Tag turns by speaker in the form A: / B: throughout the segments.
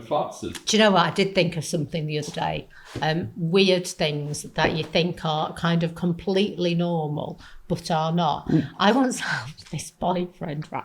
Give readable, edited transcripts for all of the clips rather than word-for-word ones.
A: foxes.
B: Do you know what? I did think of something the other day. Weird things that you think are kind of completely normal, but are not. I once had this boyfriend, right?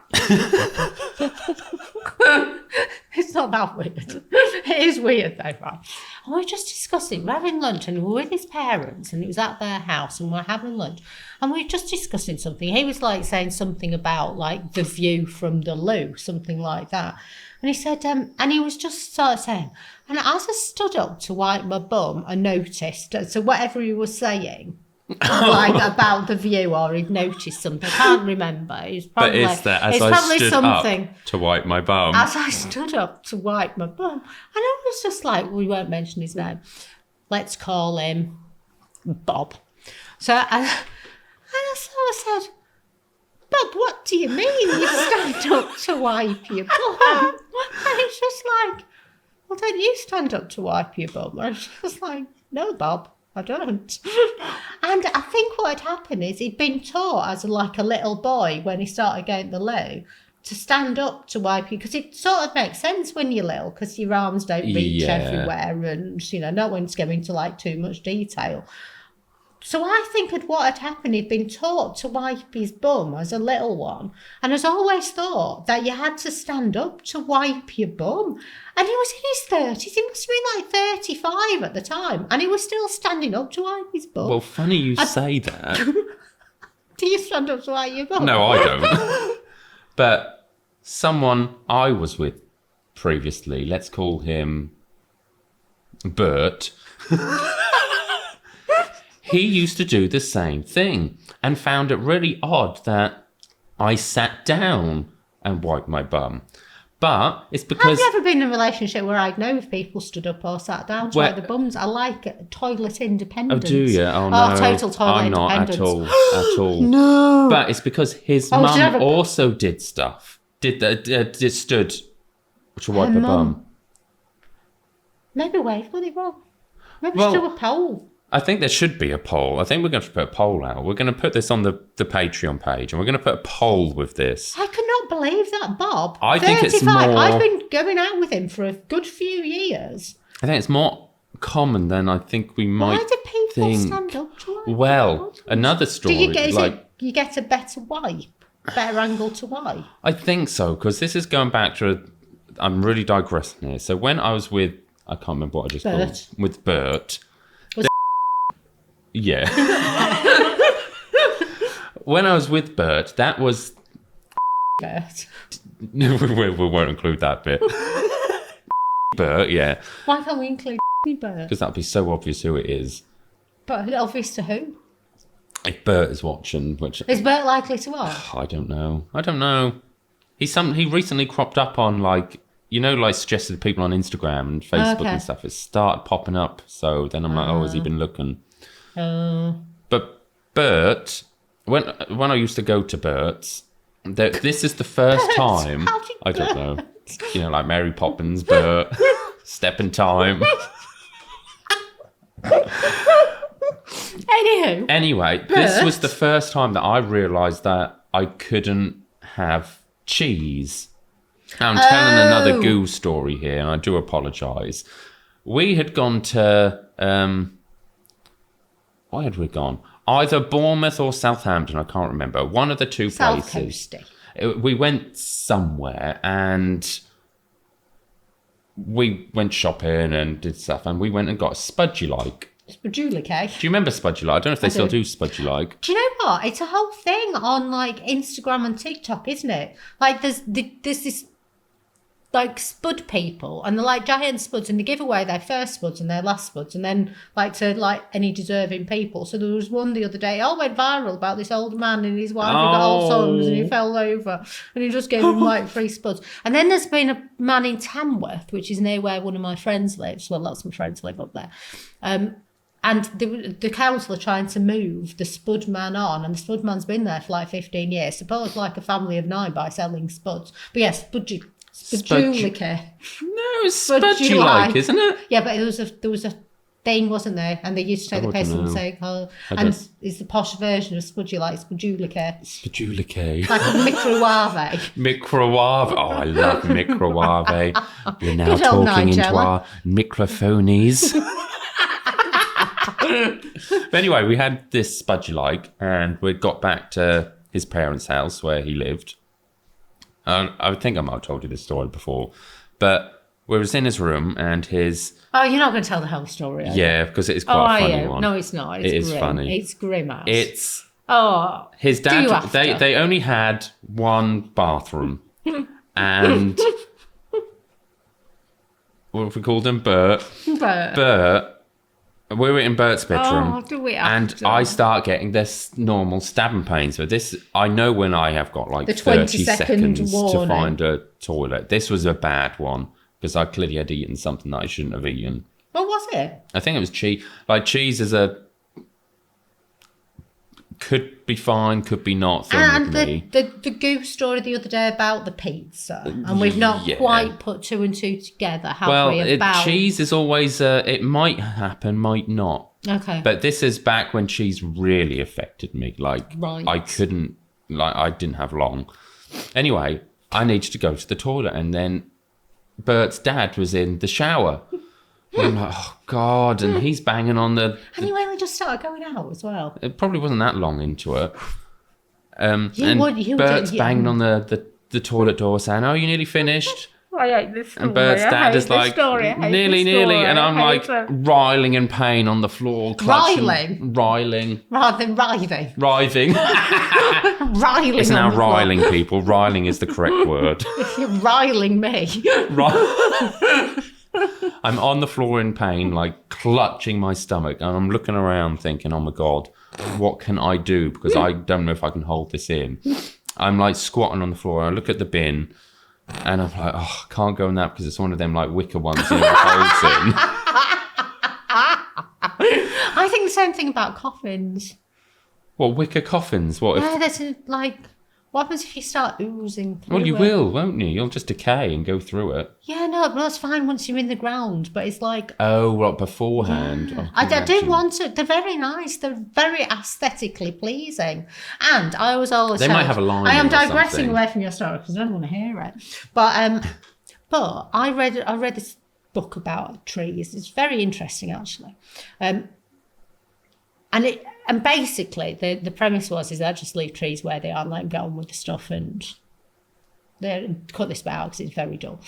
B: It's not that weird. It is weird though, right? And we were just discussing, we're having lunch and we were with his parents and it was at their house and we're having lunch and we were just discussing something. He was like saying something about like the view from the loo, something like that. And he said, and he was just sort of saying, and as I stood up to wipe my bum, I noticed, so whatever he was saying, like about the view, or he'd noticed something. I can't remember.
A: But is that as I stood up to wipe my bum?
B: As I stood up to wipe my bum. And I was just like, we won't mention his name. Let's call him Bob. So I sort of said, Bob, what do you mean you stand up to wipe your bum? And he's just like, well, don't you stand up to wipe your bum? And I was just like, no, Bob, I don't. And I think what had happened is he'd been taught as like a little boy when he started going to the loo to stand up to wipe you, because it sort of makes sense when you're little because your arms don't reach everywhere and, you know, no one's going into like too much detail. So I think that what had happened, he'd been taught to wipe his bum as a little one and has always thought that you had to stand up to wipe your bum. And he was in his 30s, he must have been like 35 at the time, and he was still standing up to wipe his bum.
A: Well, funny you say that.
B: Do you stand up to wipe your bum?
A: No, I don't. But someone I was with previously, let's call him Bert, he used to do the same thing and found it really odd that I sat down and wiped my bum. But it's because...
B: I've never been in a relationship where I'd know if people stood up or sat down to wipe the bums. I like toilet independence.
A: Oh, do you? Oh, no.
B: Total toilet
A: independence. I'm not at all.
B: No.
A: But it's because his mum also did stuff. Stood to wipe her bum.
B: Maybe Wave got it wrong. Maybe she do a poll.
A: I think there should be a poll. I think we're going to put a poll out. We're going to put this on the Patreon page and we're going to put a poll with this.
B: I could not believe that, Bob.
A: I think it's more...
B: I've been going out with him for a good few years.
A: I think it's more common than I think we might think.
B: Why do people stand up to wipe?
A: Well, another story.
B: Do you get a better wipe? Better angle to wipe?
A: I think so, because this is going back to... I'm really digressing here. So when I was with... I can't remember what I just called. With Bert... Yeah. When I was with Bert, that was...
B: Bert.
A: we won't include that bit. Bert, yeah.
B: Why can't we include Bert?
A: Because that'd be so obvious who it is.
B: But obvious to who?
A: If Bert is watching, which...
B: Is Bert likely to watch?
A: I don't know. He recently cropped up on, like... You know, like suggested people on Instagram and Facebook and stuff. It started popping up. So then I'm like, has he been looking? But Bert, when I used to go to Bert's, this is the first time. I don't know. You know, like Mary Poppins, Bert, Step in Time. Anyway, this was the first time that I realised that I couldn't have cheese. Now, I'm telling another goo story here, and I do apologise. We had gone to... where had we gone? Either Bournemouth or Southampton, I can't remember. One of the two places. We went somewhere and we went shopping and did stuff, and we went and got a Spudgy-like.
B: Spudgy-like, eh?
A: Do you remember Spudgy-like? I don't know if they still do Spudgy-like.
B: Do you know what? It's a whole thing on like Instagram and TikTok, isn't it? Like there's this like spud people, and they're like giant spuds, and they give away their first spuds and their last spuds, and then like to like any deserving people. So there was one the other day, it all went viral about this old man and his wife who got Alzheimer's and he fell over and he just gave him like free spuds. And then there's been a man in Tamworth, which is near where one of my friends lives. Well, lots of my friends live up there. And the council are trying to move the spud man on, and the spud man's been there for like 15 years, supposed like a family of 9 by selling spuds. But yes, Spudgy-like.
A: No, it's Spudgy-like, isn't it?
B: Yeah, but there was a thing, wasn't there? And they used to take the piss and say, and it's the posh version of spudgy, like spudulike.
A: Spudulike.
B: Like a microwave.
A: Microwave. Oh, I love microwave. We're now talking into our microphonies. But anyway, we had this spudgy-like, and we got back to his parents' house where he lived. I think I might have told you this story before, but we was in his room and his...
B: Oh, you're not going to tell the whole story, are you?
A: Yeah, because it is quite a funny one.
B: No, it's not. It's grim.
A: Funny.
B: It's grim ass.
A: It's...
B: Oh,
A: his dad, they only had one bathroom. And... what have we called him? Bert. Bert. We were in Bert's bedroom.
B: Oh, do we
A: and I start getting this normal stabbing pains. But this, I know when I have got like 30 seconds to find a toilet. This was a bad one because I clearly had eaten something that I shouldn't have eaten.
B: What was it?
A: I think it was cheese. Like cheese is a... could be fine, could be not thing
B: and
A: with me.
B: the goose story the other day about the pizza, and we've not quite put two and two together, have we?
A: Cheese is always it might happen, might not.
B: Okay.
A: But this is back when cheese really affected me. Like I couldn't, like I didn't have long. Anyway, I needed to go to the toilet, and then Bert's dad was in the shower. I'm like, oh God, and he's banging on the...
B: And you only just started going out as well.
A: It probably wasn't that long into it. Bert's banging on the toilet door saying, oh, you nearly finished?
B: I hate this story.
A: And Bert's dad is like, nearly. And I'm like, riling in pain on the floor. Riling.
B: Rather than writhing.
A: Writhing.
B: Riling.
A: It's now riling, people. Riling is the correct word.
B: You're riling me.
A: I'm on the floor in pain, like clutching my stomach, and I'm looking around thinking, oh my God, what can I do? Because I don't know if I can hold this in. I'm like squatting on the floor, and I look at the bin, and I'm like, oh, I can't go in that because it's one of them like wicker ones in the holes in.
B: I think the same thing about coffins.
A: What, wicker coffins? What?
B: Yeah, that's like... What happens if you start oozing through
A: Well, you will, won't you? You'll just decay and go through it.
B: Yeah, no, but that's fine once you're in the ground. But it's like...
A: Oh, well, beforehand.
B: Yeah. I do want to... They're very nice. They're very aesthetically pleasing. And I was always...
A: They might have a line.
B: I am digressing away from your story because I don't want to hear it. But I read this book about trees. It's very interesting, actually. And basically, the premise is they just leave trees where they are and let them get on with the stuff and they cut this bit out because it's very dull.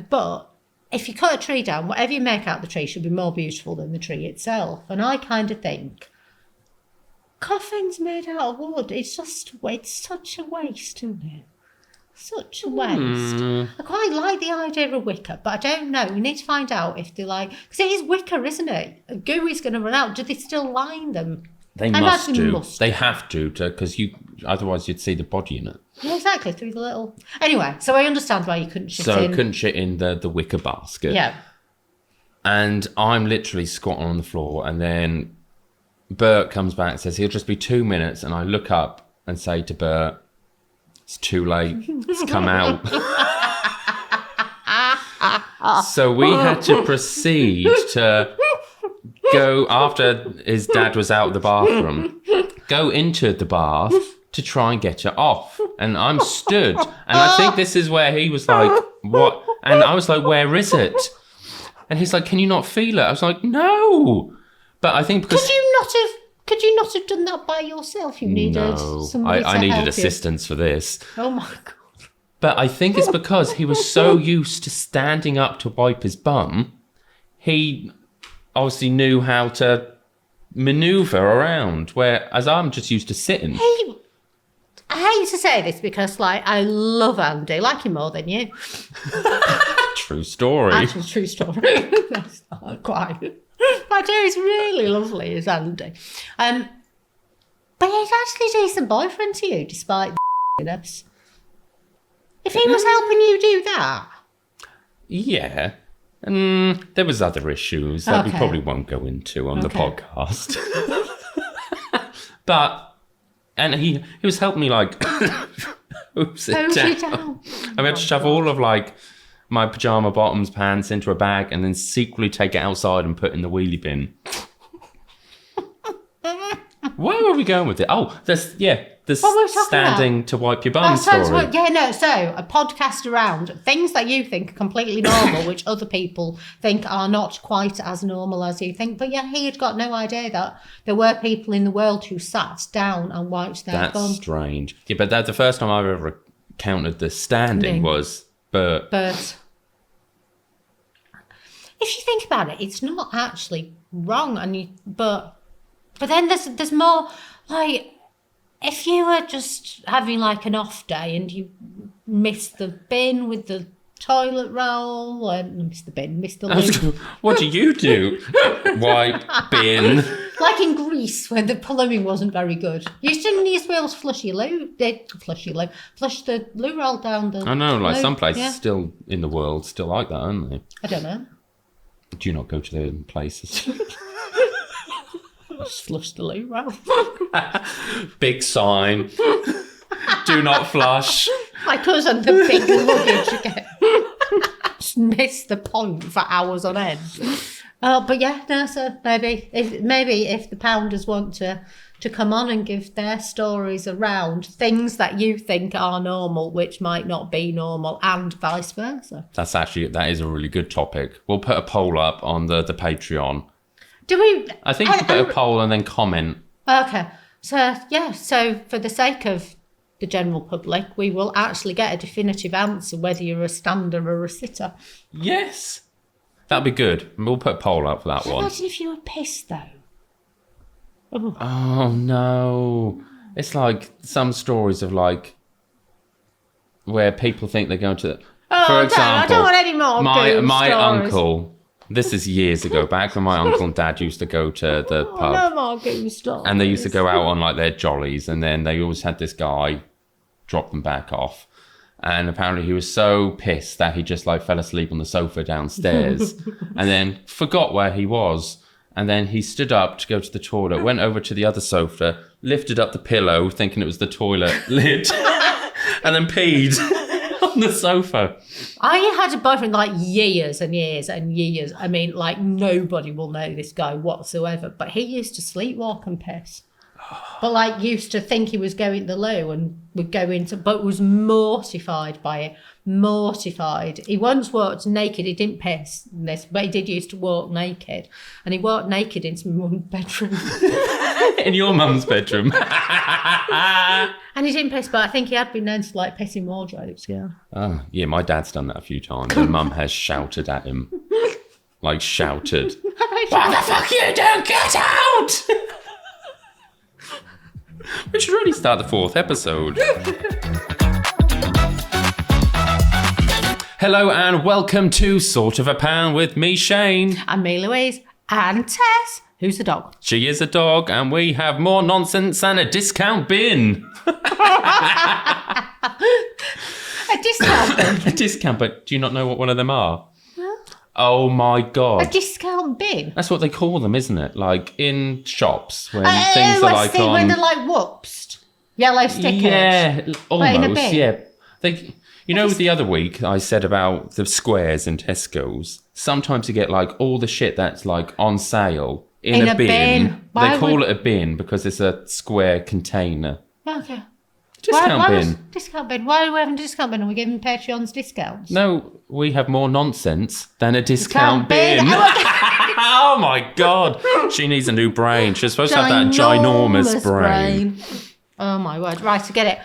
B: But if you cut a tree down, whatever you make out of the tree should be more beautiful than the tree itself. And I kind of think coffins made out of wood, it's such a waste, isn't it? Such a waste. I quite like the idea of wicker, but I don't know. We need to find out if they like... Because it is wicker, isn't it? Goo is going to run out. Do they still line them?
A: They must do. They have to, because otherwise you'd see the body in it.
B: Yeah, exactly, through the little... Anyway, so I understand why you couldn't shit in...
A: So couldn't shit in the wicker basket.
B: Yeah.
A: And I'm literally squatting on the floor, and then Bert comes back and says, he'll just be 2 minutes, and I look up and say to Bert, it's too late, it's come out. So we had to proceed to... go after his dad was out of the bathroom, go into the bath to try and get her off. And I'm stood, and I think this is where he was like, what? And I was like, where is it? And he's like, can you not feel it? I was like, no. But I think because...
B: Could you not have done that by yourself? You needed somebody to
A: I needed
B: help
A: assistance for this.
B: Oh my God.
A: But I think it's because he was so used to standing up to wipe his bum, he... obviously knew how to manoeuvre around, whereas I'm just used to sitting.
B: I hate to say this because, like, I love Andy, like him more than you.
A: True story.
B: Actual true story. That's not quite. But I do, he's really lovely, is Andy. But he's actually a decent boyfriend to you, despite the If he was helping you do that.
A: Yeah. There was other issues that we probably won't go into on the podcast. And he was helping me like oops it down. I had to shove all of like my pajama bottoms, pants into a bag and then secretly take it outside and put in the wheelie bin. Where were we going with it? Oh, there's standing to wipe your bum story.
B: So a podcast around things that you think are completely normal, which other people think are not quite as normal as you think. But yeah, he had got no idea that there were people in the world who sat down and wiped their bum.
A: That's strange. Yeah, but that's the first time I've ever counted the standing was Bert.
B: If you think about it, it's not actually wrong, but then there's more like if you were just having like an off day and you missed the bin with the toilet roll and missed the loo.
A: What do you do? Wipe bin.
B: Like in Greece when the plumbing wasn't very good. You shouldn't use to be able to flush the loo roll down the
A: I know, like
B: loo.
A: some places still in the world still like that, aren't they?
B: I don't know.
A: Do you not go to those places?
B: Just flush the loo roll.
A: Big sign. Do not flush.
B: My cousin, the big luggage again. Just missed the point for hours on end. But yeah, no, so maybe if the pounders want to come on and give their stories around things that you think are normal, which might not be normal, and vice versa.
A: That is a really good topic. We'll put a poll up on the Patreon.
B: Do we?
A: I think you put a poll and then comment.
B: Okay. So for the sake of the general public, we will actually get a definitive answer whether you're a stander or a sitter.
A: Yes. That'd be good. We'll put a poll up for that one.
B: Imagine if you were pissed, though.
A: Oh, no. It's like some stories of like where people think they're going to... For example,
B: I don't want any more
A: my
B: stories.
A: uncle... This is years ago, back when my uncle and dad used to go to the pub.
B: No more goose stories.
A: And they used to go out on like their jollies, and then they always had this guy drop them back off. And apparently he was so pissed that he just like fell asleep on the sofa downstairs and then forgot where he was. And then he stood up to go to the toilet, went over to the other sofa, lifted up the pillow thinking it was the toilet lid, and then peed on the sofa.
B: I had a boyfriend like years and years and years. I mean, like nobody will know this guy whatsoever, but he used to sleepwalk and piss. But like used to think he was going to the loo and would go into, but was mortified by it. Mortified. He once walked naked. He didn't piss in this, but he did used to walk naked. And he walked naked into my mum's bedroom.
A: In your mum's bedroom.
B: And he didn't piss, but I think he had been known to like piss in wardrobes, yeah.
A: Oh, yeah, my dad's done that a few times. And mum has shouted at him. Like shouted. What the fuck you doing? Get out! We should really start the 4th episode. Hello and welcome to Sort of a Pound with me, Shane.
B: And me, Louise. And Tess, who's the dog.
A: She is a dog and we have more nonsense than a discount bin.
B: A discount bin?
A: A discount bin. Do you not know what one of them are? Oh my God.
B: A discount bin?
A: That's what they call them, isn't it? Like in shops when things are like on...
B: when they're like whoopsed. Yellow stickers.
A: Yeah, almost,
B: in a bin.
A: Yeah. The other week I said about the squares in Tesco's. Sometimes you get like all the shit that's like on sale in a bin. They call it a bin because it's a square container.
B: Okay.
A: Discount bin.
B: Discount bin. Why are we having a discount bin? Are we giving Patreons discounts?
A: No, we have more nonsense than a discount bin. Oh my God. She needs a new brain. She's supposed to have that ginormous brain.
B: Oh my word. Right, to get it.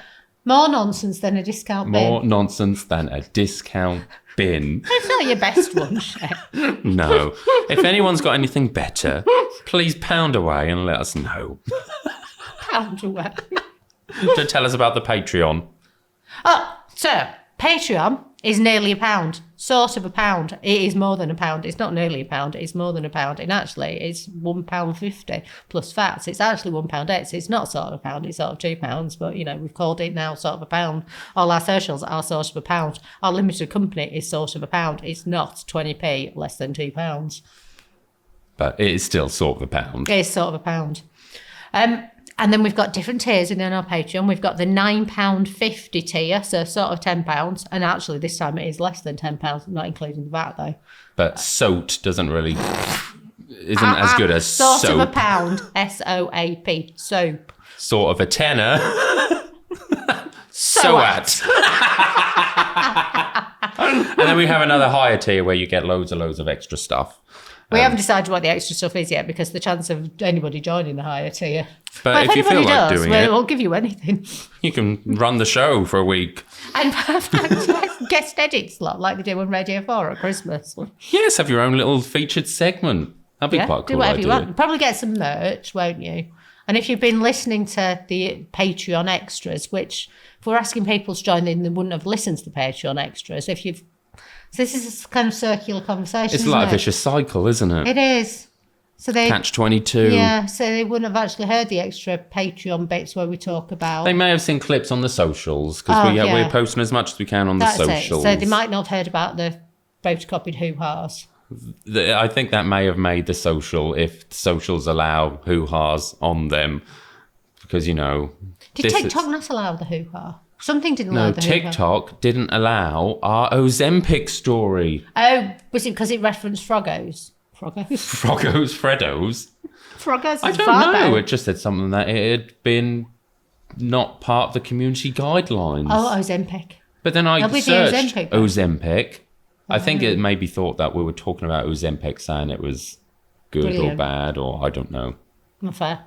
B: More nonsense than a discount bin.
A: More nonsense than a discount bin.
B: It's not your best one, Shay.
A: No. If anyone's got anything better, please pound away and let us know.
B: Pound away.
A: To tell us about the Patreon.
B: Oh, so Patreon is nearly £1. Sort of £1. It is more than £1. It's not nearly £1. It's more than £1. And actually, it's £1.50 plus VAT. It's actually £1.8. It's not sort of £1. It's sort of £2. But, you know, we've called it now sort of £1. All our socials are sort of £1. Our limited company is sort of £1. It's not 20p less than £2.
A: But it is still sort of £1.
B: It is sort of £1. And then we've got different tiers within our Patreon. We've got the £9.50 tier, so sort of £10. And actually, this time it is less than £10, not including the VAT, though.
A: But SOT doesn't really isn't as good as
B: sort
A: soap.
B: of a pound. SOAP. Soap.
A: Sort of a tenner. Soat. And then we have another higher tier where you get loads of extra stuff.
B: We haven't decided what the extra stuff is yet because the chance of anybody joining the higher tier.
A: But if you feel like doing it,
B: we'll give you anything.
A: You can run the show for a week.
B: And guest edit slot like they do on Radio 4 at Christmas.
A: Yes, have your own little featured segment. That'd be quite cool.
B: Do whatever you want. Probably get some merch, won't you? And if you've been listening to the Patreon extras, which if we're asking people to join in, they wouldn't have listened to the Patreon extras. So this is a kind of circular conversation.
A: It's like a vicious cycle, isn't it?
B: It is. So they
A: Catch-22.
B: Yeah, so they wouldn't have actually heard the extra Patreon bits where we talk about.
A: They may have seen clips on the socials because we're posting as much as we can on the socials.
B: So they might not have heard about the photocopied hoo-has.
A: I think that may have made the social, if socials allow hoo-has on them, because,
B: Did TikTok not allow the hoo-ha? Something didn't allow the hoo-ha.
A: No, TikTok didn't allow our Ozempic story.
B: Oh, was it because it referenced Froggos?
A: Freddos?
B: Froggos is
A: I don't know. It just said something that it had been not part of the community guidelines.
B: Oh, Ozempic.
A: But then I searched Ozempic. I think it maybe thought that we were talking about Ozempic, saying it was good or bad, or I don't know.
B: Not fair.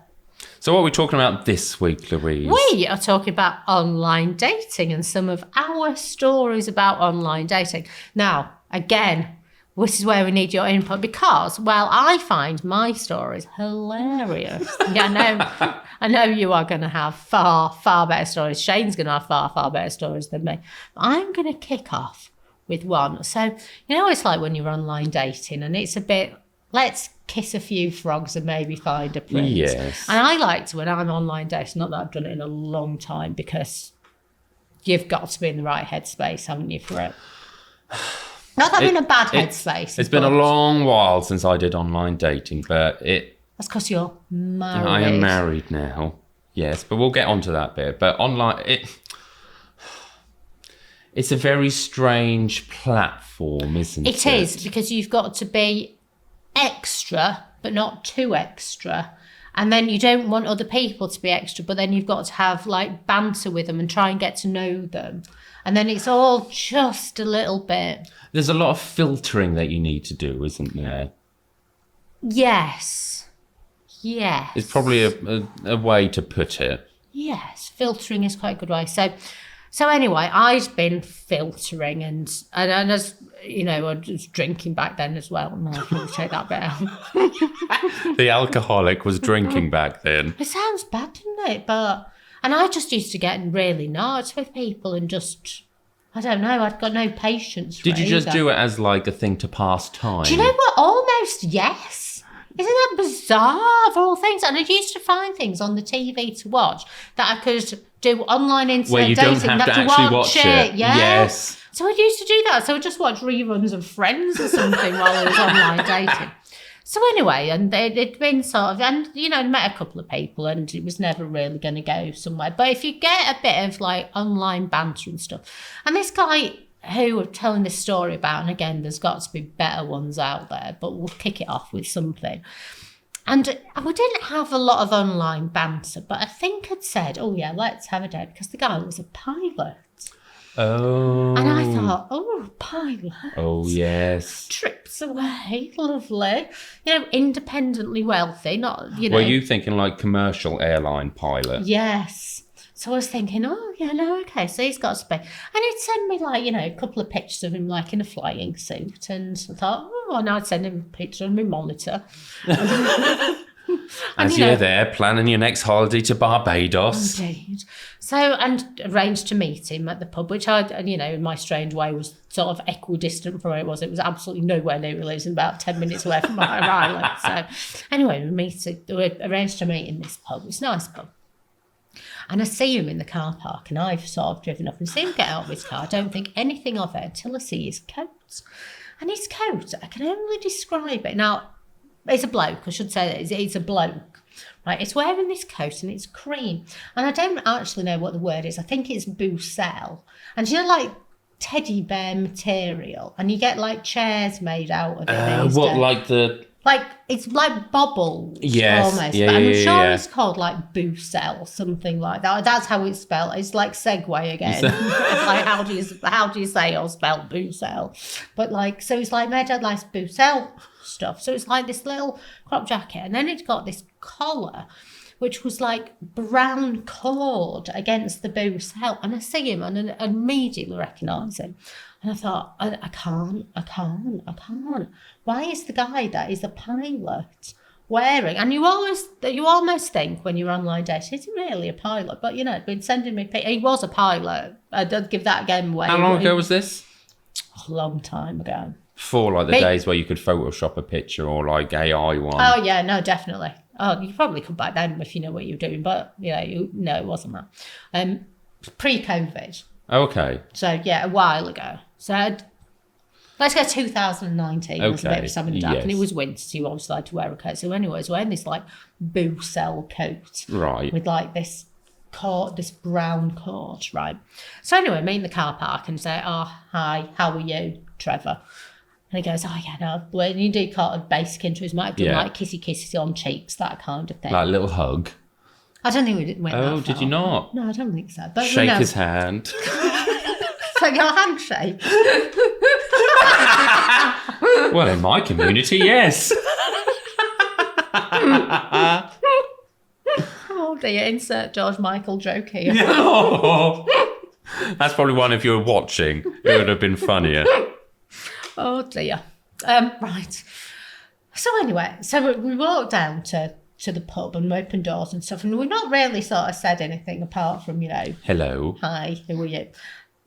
A: So what are we talking about this week, Louise?
B: We are talking about online dating and some of our stories about online dating. Now, again, this is where we need your input because, well, I find my stories hilarious. Yeah, I know you are going to have far, far better stories. Shane's going to have far, far better stories than me. I'm going to kick off with one. So, it's like when you're online dating and it's a bit, let's kiss a few frogs and maybe find a prince.
A: Yes.
B: And I like to, when I'm online dating, not that I've done it in a long time, because you've got to be in the right headspace, haven't you, for it? Not that I'm in a bad headspace.
A: It's been a long while since I did online dating, but
B: that's because you're married.
A: I am married now, yes, but we'll get onto that bit. But online, it's a very strange platform, isn't it?
B: It is, because you've got to be extra, but not too extra. And then you don't want other people to be extra, but then you've got to have like banter with them and try and get to know them. And then it's all just a little bit.
A: There's a lot of filtering that you need to do, isn't there?
B: Yes.
A: It's probably a way to put it.
B: Yes, filtering is quite a good way. So anyway, I'd been filtering and as I was drinking back then as well. No, I can take that bit out.
A: The alcoholic was drinking back then.
B: It sounds bad, doesn't it? And I just used to get really nards with people and just, I don't know, I'd got no patience for it.
A: Did you just do it as like a thing to pass time?
B: Do you know what? Almost, yes. Isn't that bizarre of all things? And I used to find things on the TV to watch that I could do online internet
A: where you
B: dating.
A: don't have to actually watch it.
B: Yeah.
A: Yes.
B: So I used to do that. So I'd just watch reruns of Friends or something while I was online dating. So anyway, and it'd been sort of, and met a couple of people, and it was never really going to go somewhere. But if you get a bit of like online banter and stuff, and this guy who we're telling this story about, and again, there's got to be better ones out there, but we'll kick it off with something. And we didn't have a lot of online banter, but I think I'd said, oh yeah, let's have a date, because the guy was a pilot.
A: Oh.
B: And I thought, oh, pilot.
A: Oh, yes.
B: Trips away, lovely. Independently wealthy, not,
A: Were you thinking like commercial airline pilot?
B: Yes. So I was thinking, oh, yeah, no, okay, so he's got to be. And he'd send me like, a couple of pictures of him like in a flying suit. And I thought, oh, and I'd send him a picture on my monitor.
A: As you're there planning your next holiday to Barbados.
B: Indeed. So, and arranged to meet him at the pub, which I, in my strange way, was sort of equidistant from where it was. It was absolutely nowhere near. It was about 10 minutes away from our island. So, anyway, we arranged to meet in this pub. It's a nice pub. And I see him in the car park, and I've sort of driven up and seen him get out of his car. I don't think anything of it until I see his coat. And his coat, I can only describe it. Now, it's a bloke, I should say that it's a bloke, right? It's wearing this coat and it's cream. And I don't actually know what the word is. I think it's Boussel. And like teddy bear material. And you get like chairs made out of it.
A: What, like the
B: Like, it's like bobbles,
A: Yes.
B: almost.
A: Yeah,
B: but I'm
A: yeah,
B: sure
A: yeah.
B: it's called like Boosel, something like that. That's how it's spelled. It's like Segway again. It's like, how do you say or spell Boosel? But like, so it's like made of like Boosel stuff. So it's like this little crop jacket, and then it's got this collar, which was like brown cord against the Boosel. And I see him and I immediately recognise him. And I thought, I can't. Why is the guy that is a pilot wearing? And you almost think when you're online dating, is he really a pilot? But you know, been sending me he was a pilot. I don't give that game away.
A: How long ago was this?
B: A long time ago.
A: Before like the days where you could Photoshop a picture or like AI one.
B: Oh yeah, no, definitely. Oh, you probably could back then if you know what you're doing, but no, it wasn't that. Pre-COVID.
A: Okay.
B: So yeah, a while ago. So let's go 2019. It was a bit of summer dark, and it was winter, so you obviously had to wear a coat. So anyway, I was wearing this like Boosel coat,
A: right,
B: with like this brown coat, right. So anyway, I meet in the car park and say, "Oh, hi, how are you, Trevor?" And he goes, "Oh yeah, no." Well, you do kind of basic intros, might have done like kissy on cheeks, that kind of thing.
A: Like a little hug.
B: I don't think we went that far.
A: Oh, did you not?
B: No, I don't think so. But
A: shake his hand.
B: So your handshake.
A: Well, in my community, yes.
B: Oh dear, insert George Michael joke here.
A: No. That's probably one if you were watching. It would have been funnier.
B: Oh dear. Right. So anyway, we walked down to the pub and opened doors and stuff, and we've not really sort of said anything apart from,
A: hello.
B: Hi, who are you?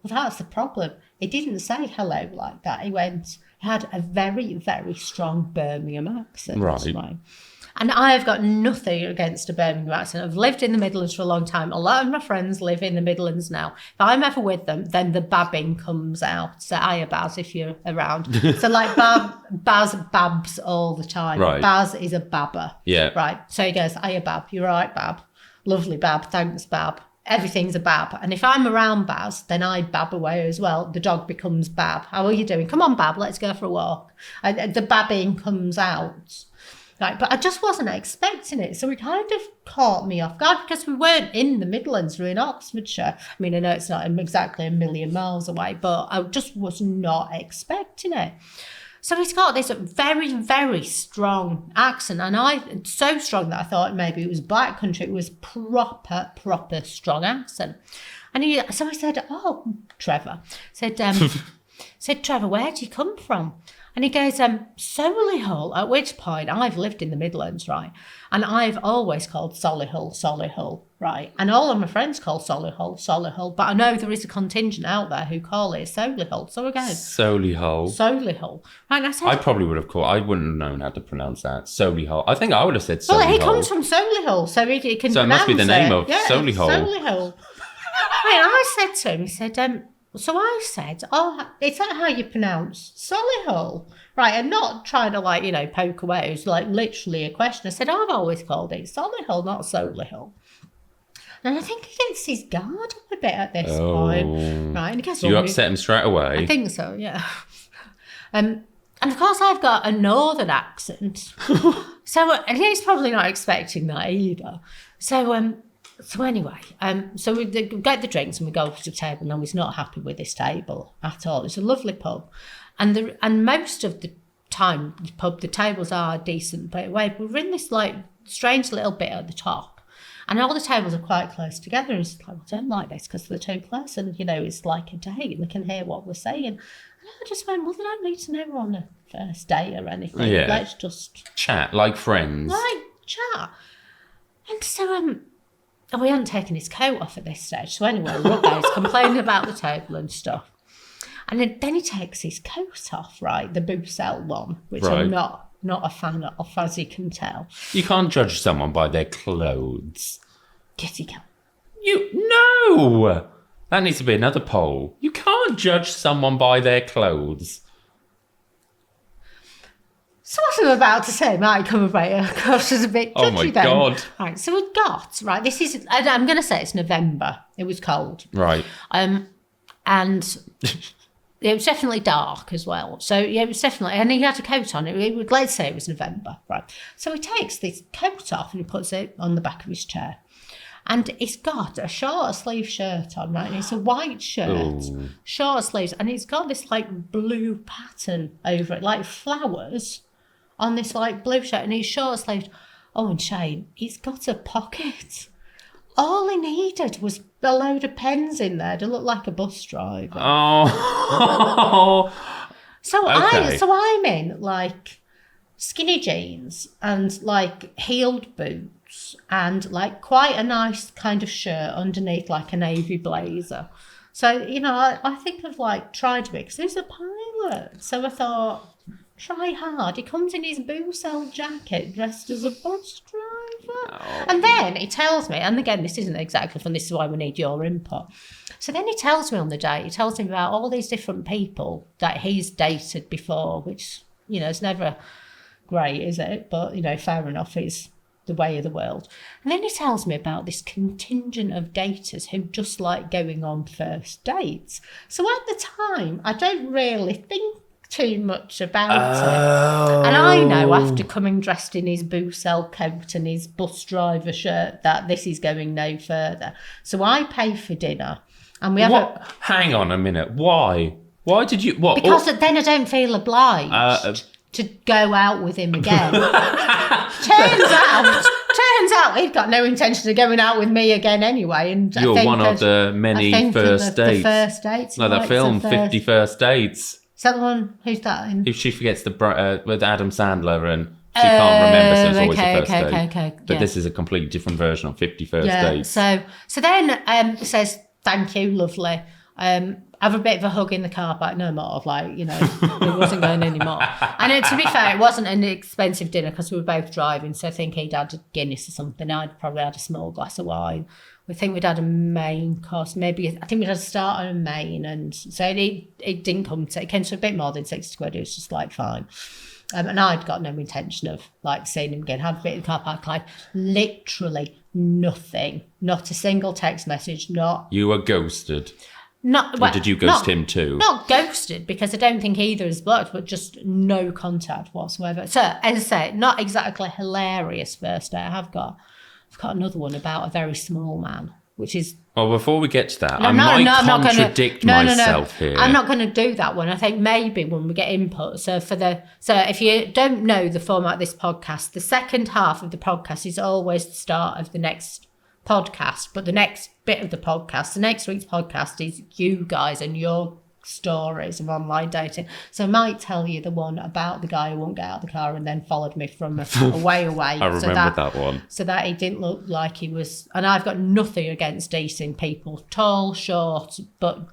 B: Well, that's the problem. He didn't say hello like that. He had a very, very strong Birmingham accent. Right. And I've got nothing against a Birmingham accent. I've lived in the Midlands for a long time. A lot of my friends live in the Midlands now. If I'm ever with them, then the babbing comes out. So hiya, Baz, if you're around. So like Baz babs all the time.
A: Right.
B: Baz is a babber.
A: Yeah.
B: Right. So he goes, hiya, Bab. You're right, Bab. Lovely, Bab. Thanks, Bab. Everything's a Bab. And if I'm around Baz, then I bab away as well. The dog becomes Bab. How are you doing? Come on, Bab, let's go for a walk. The babbing comes out. Right, but I just wasn't expecting it. So it kind of caught me off guard because we weren't in the Midlands, we were in Oxfordshire. I mean, I know it's not exactly a million miles away, but I just was not expecting it. So he's got this very, very strong accent, and so strong that I thought maybe it was Black Country. It was proper strong accent. And so I said, "Oh, Trevor," said, "Trevor, where do you come from?" And he goes, Solihull, at which point I've lived in the Midlands, right? And I've always called Solihull, right? And all of my friends call Solihull, but I know there is a contingent out there who call it Solihull. So again, Solihull. Right, and
A: I probably would have I wouldn't have known how to pronounce that. Solihull. I think I would have said Solihull.
B: Well, he comes from Solihull, so he can pronounce it.
A: So it must be the name of Solihull.
B: Solihull. Right, I said to him, he said, so I said, "Oh, is that how you pronounce Solihull?" Right, and not trying to poke away. It was like literally a question. I said, "I've always called it Solihull, not Solihull." And I think he gets his guard up a bit at this point. Right, and he gets
A: you upset him straight away.
B: I think so, yeah. And of course I've got a northern accent. And he's probably not expecting that either. So anyway, so we get the drinks and we go to the table, and I was not happy with this table at all. It's a lovely pub, and most of the time the tables are decent, but we're in this strange little bit at the top, and all the tables are quite close together. And it's like, I don't like this because they're too close, and it's like a date, and they can hear what we're saying. And I just went, well, they don't need to know we're on a first date or anything.
A: Yeah.
B: Let's just
A: chat like friends.
B: Chat. And so and we hadn't taken his coat off at this stage. So anyway, we're up there, he's complaining about the table and stuff. And then he takes his coat off, right? The Boosel one, which I'm not a fan of, as you can tell.
A: You can't judge someone by their clothes.
B: Yes, you can.
A: No! That needs to be another poll. You can't judge someone by their clothes.
B: So what I'm about to say might come across as a bit judgy.
A: Oh my God.
B: Right, so we got, this is, I'm going to say it's November. It was cold.
A: Right.
B: And It was definitely dark as well. So, yeah, it was definitely... And he had a coat on. Let's say it was November, right? So he takes this coat off and he puts it on the back of his chair. And he's got a short sleeve shirt on, right? And it's a white shirt, short sleeves. And it's got this, like, blue pattern over it, like flowers on this, like, blue shirt. And he's short sleeved. Oh, and Shane, he's got a pocket. All he needed was a load of pens in there to look like a bus driver.
A: Oh.
B: So
A: Okay.
B: I'm in like skinny jeans and like heeled boots and like quite a nice kind of shirt underneath like a navy blazer. So, you know, I think I've like tried to be, because he's a pilot. So I thought, try hard. He comes in his Boussel jacket dressed as a bus driver.
A: Oh.
B: And then he tells me, and again, this isn't exactly fun, this is why we need your input. So then he tells me on the date, he tells me about all these different people that he's dated before, which, you know, it's never great, is it? But, you know, fair enough, it's the way of the world. And then he tells me about this contingent of daters who just like going on first dates. So at the time, I don't really think too much about it. And I know after coming dressed in his Boussel coat and his bus driver shirt that this is going no further. So I pay for dinner and we have
A: What? Hang on a minute. Why? Why did you... What?
B: because then I don't feel obliged to go out with him again. Turns out he'd got no intention of going out with me again anyway. And
A: You're one of the many first dates.
B: The first dates.
A: No, that film, 50 First Dates.
B: Is that the one? Who's that in?
A: If she forgets the with Adam Sandler and she can't remember, so it's always the first date.
B: Okay.
A: But
B: yeah.
A: this is a completely different version of 50 First
B: Yeah.
A: Dates.
B: So then it says, thank you, lovely. Have a bit of a hug in the car park. No more, like, you know, it wasn't going anymore. And to be fair, it wasn't an expensive dinner because we were both driving. So I think he'd had a Guinness or something. I'd probably had a small glass of wine. We think we'd had a main course, maybe. I think we'd had a starter and main, and so it didn't come to. It came to a bit more than £60. It was just like fine, and I'd got no intention of like seeing him again. Had a bit in the car park, like literally nothing, not a single text message, not.
A: You were ghosted.
B: Not.
A: Or
B: Well,
A: did you ghost him too?
B: Not ghosted, because I don't think either is blocked, but just no contact whatsoever. So as I say, not exactly hilarious first date. I've got another one about a very small man, which is...
A: Well, before we get to that, I might contradict myself here.
B: I'm not going to do that one. I think maybe when we get input. So if you don't know the format of this podcast, the second half of the podcast is always the start of the next podcast. But the next bit of the podcast, the next week's podcast, is you guys and your stories of online dating. So I might tell you the one about the guy who won't get out of the car and then followed me from a way away.
A: I remember that one.
B: So that he didn't look like he was... And I've got nothing against decent people. Tall, short, but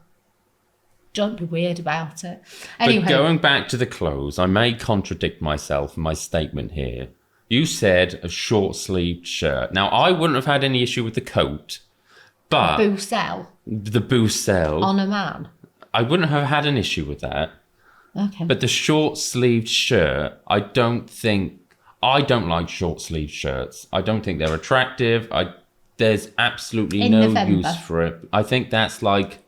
B: don't be weird about it. Anyway.
A: But going back to the clothes, I may contradict myself in my statement here. You said a short-sleeved shirt. Now, I wouldn't have had any issue with the coat, but...
B: Boussel.
A: The Boussel.
B: On a man.
A: I wouldn't have had an issue with that.
B: Okay.
A: But the short-sleeved shirt, I don't like short-sleeved shirts. I don't think they're attractive. There's absolutely no use for it. I think that's like,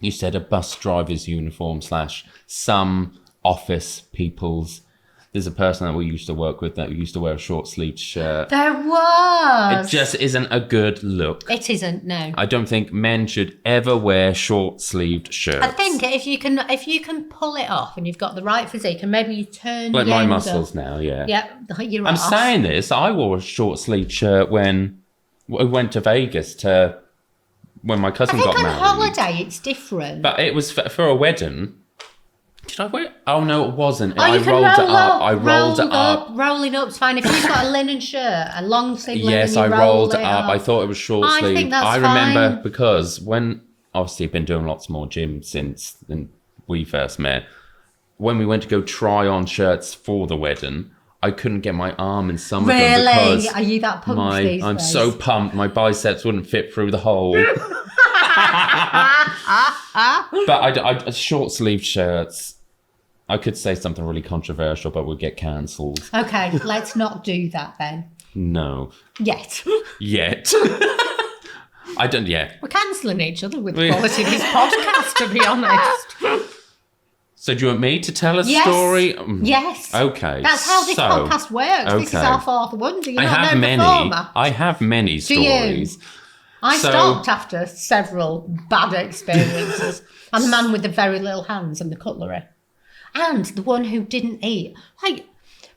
A: you said, a bus driver's uniform / some office people's. There's a person that we used to work with that used to wear a short-sleeved shirt.
B: There was.
A: It just isn't a good look.
B: It isn't, no.
A: I don't think men should ever wear short-sleeved shirts.
B: I think if you can pull it off and you've got the right physique and maybe you turn
A: like
B: the
A: my
B: end
A: muscles
B: up,
A: now, yeah.
B: Yeah, you're
A: I'm
B: off.
A: saying this. I wore a short-sleeved shirt when I went to Vegas when my cousin got married.
B: I think on holiday it's different.
A: But it was for a wedding. Did I wear it? Oh, no, it wasn't.
B: Oh,
A: I
B: you can
A: rolled it
B: roll
A: up. I rolled it up.
B: Rolling up's fine. If you've got a linen shirt, a long sleeve linen,
A: Yes,
B: you
A: I
B: roll
A: rolled it up. I thought it was short
B: I
A: sleeve.
B: think that's
A: I remember
B: fine.
A: because when, obviously, I've been doing lots more gym since we first met. When we went to go try on shirts for the wedding, I couldn't get my arm in some of them because
B: Are you that pumped these
A: I'm
B: days?
A: so pumped. My biceps wouldn't fit through the hole. But I short sleeved shirts. I could say something really controversial, but we'll get cancelled.
B: Okay, let's not do that then.
A: No.
B: Yet.
A: I don't. Yeah.
B: We're cancelling each other with the quality of this podcast, to be honest.
A: So do you want me to tell a
B: Yes.
A: story?
B: Yes.
A: Okay.
B: That's how this podcast works. This is
A: okay.
B: our fourth wonder. You're
A: I
B: not
A: have
B: no
A: many.
B: performer.
A: I have many stories.
B: I stopped after several bad experiences. I'm the man with the very little hands and the cutlery. And the one who didn't eat. Like,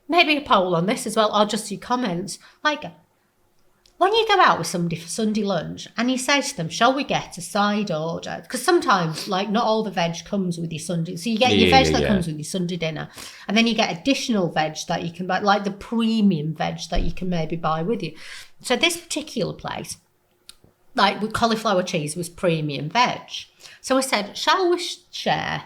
B: maybe a poll on this as well, or just your comments. Like, when you go out with somebody for Sunday lunch and you say to them, shall we get a side order? Because sometimes, like, not all the veg comes with your Sunday. So you get your veg that comes with your Sunday dinner. And then you get additional veg that you can buy, like the premium veg that you can maybe buy with you. So this particular place, like with cauliflower cheese, was premium veg. So I said, shall we share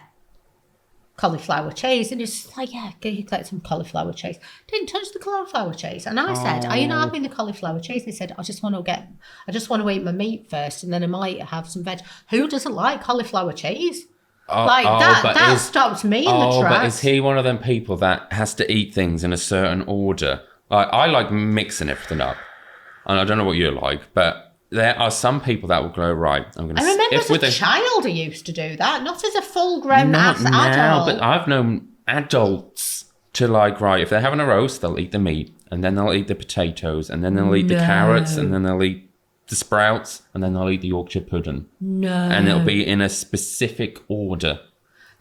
B: cauliflower cheese? And it's like, yeah, can you collect some cauliflower cheese? Didn't touch the cauliflower cheese. And I said, are you not having the cauliflower cheese? They said, I just want to eat my meat first, and then I might have some veg. Who doesn't like cauliflower cheese? That stopped me in the tracks.
A: But is he one of them people that has to eat things in a certain order? Like, I like mixing everything up. And I don't know what you like, but there are some people that will go, right, I'm going to...
B: I remember as a child I used to do that, not as a full-grown ass adult.
A: But I've known adults to like, right, if they're having a roast, they'll eat the meat, and then they'll eat the potatoes, and then they'll eat the carrots, and then they'll eat the sprouts, and then they'll eat the Yorkshire pudding.
B: No.
A: And it'll be in a specific order.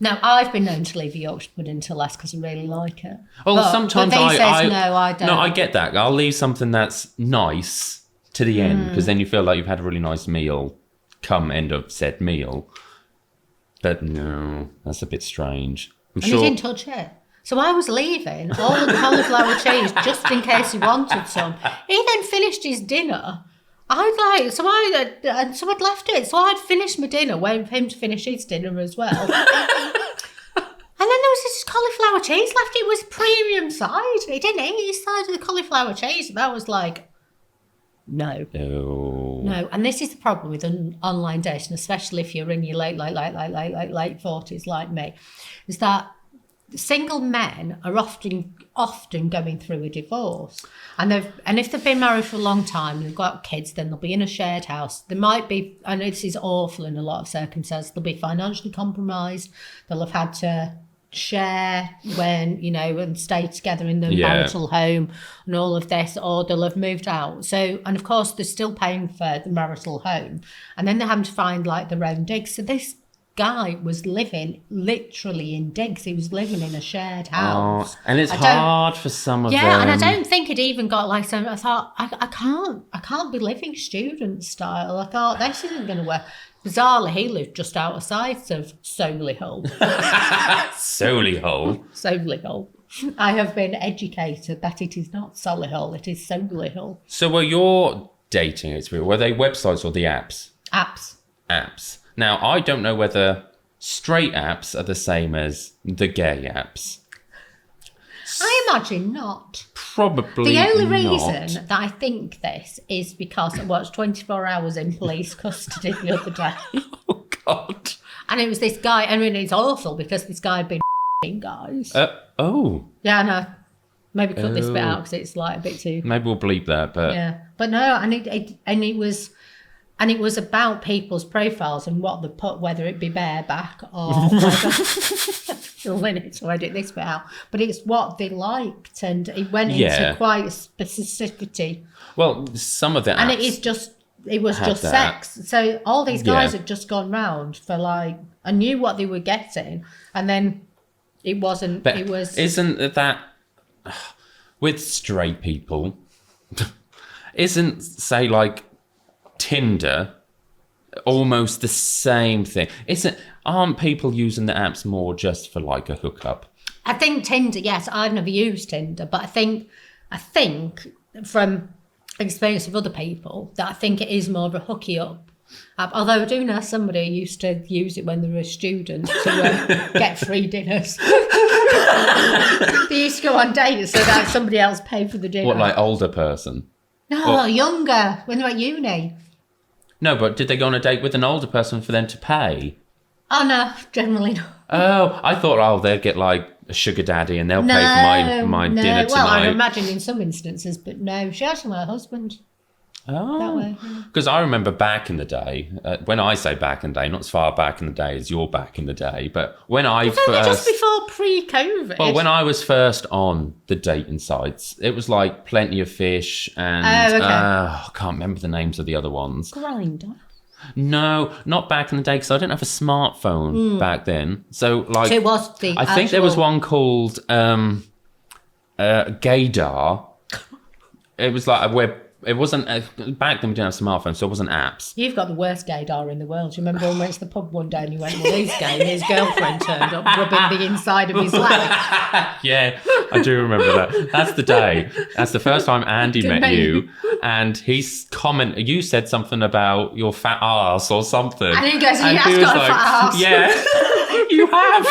B: Now, I've been known to leave the Yorkshire pudding till last because I really like it.
A: Well, sometimes
B: no, I don't.
A: No, I get that. I'll leave something that's nice to the end, because then you feel like you've had a really nice meal come end of said meal. But no, that's a bit strange.
B: He didn't touch it. So I was leaving all the cauliflower cheese just in case he wanted some. He then finished his dinner. I'd left it. So I'd finished my dinner, waiting for him to finish his dinner as well. And then there was this cauliflower cheese left. It was premium side. He didn't eat his side of the cauliflower cheese. And that was like... No. And this is the problem with online dating, especially if you're in your late 40s like me, is that single men are often going through a divorce, and if they've been married for a long time and they've got kids, then they'll be in a shared house. There might be, and this is awful in a lot of circumstances, they'll be financially compromised. They'll have had to share when, and stay together in the marital home and all of this, or they'll have moved out. So, and of course, they're still paying for the marital home, and then they're having to find like their own digs. So this guy was living literally in digs. He was living in a shared house.
A: And it's hard for some of them.
B: Yeah, and I don't think it even got like so. I thought, I can't be living student style. I thought this isn't going to work. Bizarrely, he lived just outside of Solihull. Solihull. I have been educated that it is not Solihull, it is Solihull.
A: So were your dating experience, were they websites or the apps? Apps. Now, I don't know whether straight apps are the same as the gay apps.
B: I imagine not.
A: Probably
B: The only
A: not.
B: reason that I think this is because I watched 24 Hours in police custody the other day.
A: Oh, God.
B: And it was this guy, I mean, it's awful because this guy had been guys. Yeah, I know. Maybe cut this bit out because it's like a bit too...
A: Maybe we'll bleep that, but...
B: Yeah. But no, and it was about people's profiles and what they put, whether it be bareback or whether so I edit this bit out. But it's what they liked, and it went into quite a specificity.
A: Well, some of the apps...
B: And it was just sex. So all these guys had just gone round for like... I knew what they were getting, and then it wasn't...
A: But
B: it was...
A: Isn't that... With straight people... isn't, say, like... Tinder, almost the same thing. Aren't people using the apps more just for like a hookup?
B: I think Tinder, yes, I've never used Tinder, but I think from experience of other people that I think it is more of a hooky up app. Although I do know somebody who used to use it when they were a student to get free dinners. They used to go on dates so that somebody else paid for the dinner.
A: What, like older person?
B: No, younger, when they were at uni.
A: No, but did they go on a date with an older person for them to pay?
B: Oh, no, generally not.
A: Oh, I thought, they'll get like a sugar daddy and they'll pay for my dinner tonight.
B: Well, I imagine in some instances, but no, she actually my husband. that way.
A: Because I remember back in the day, when I say back in the day, not as far back in the day as you're back in the day, but when I
B: It's only just before pre-COVID.
A: Well, when I was first on the dating sites, it was like Plenty of Fish and I can't remember the names of the other ones.
B: Grindr.
A: No, not back in the day because I didn't have a smartphone back then. So like,
B: So it was the
A: I think there was one called Gaydar. It was like a web. It wasn't back then. We didn't have smartphones, so it wasn't apps.
B: You've got the worst gaydar in the world. Do you remember when we went to the pub one day and you went, well, he's gay, and his girlfriend turned up rubbing the inside of his leg?
A: Yeah, I do remember that. That's the day. That's the first time Andy met you, and he's you said something about your fat ass or something.
B: And he goes, and he has got a fat ass.
A: Yeah, you have.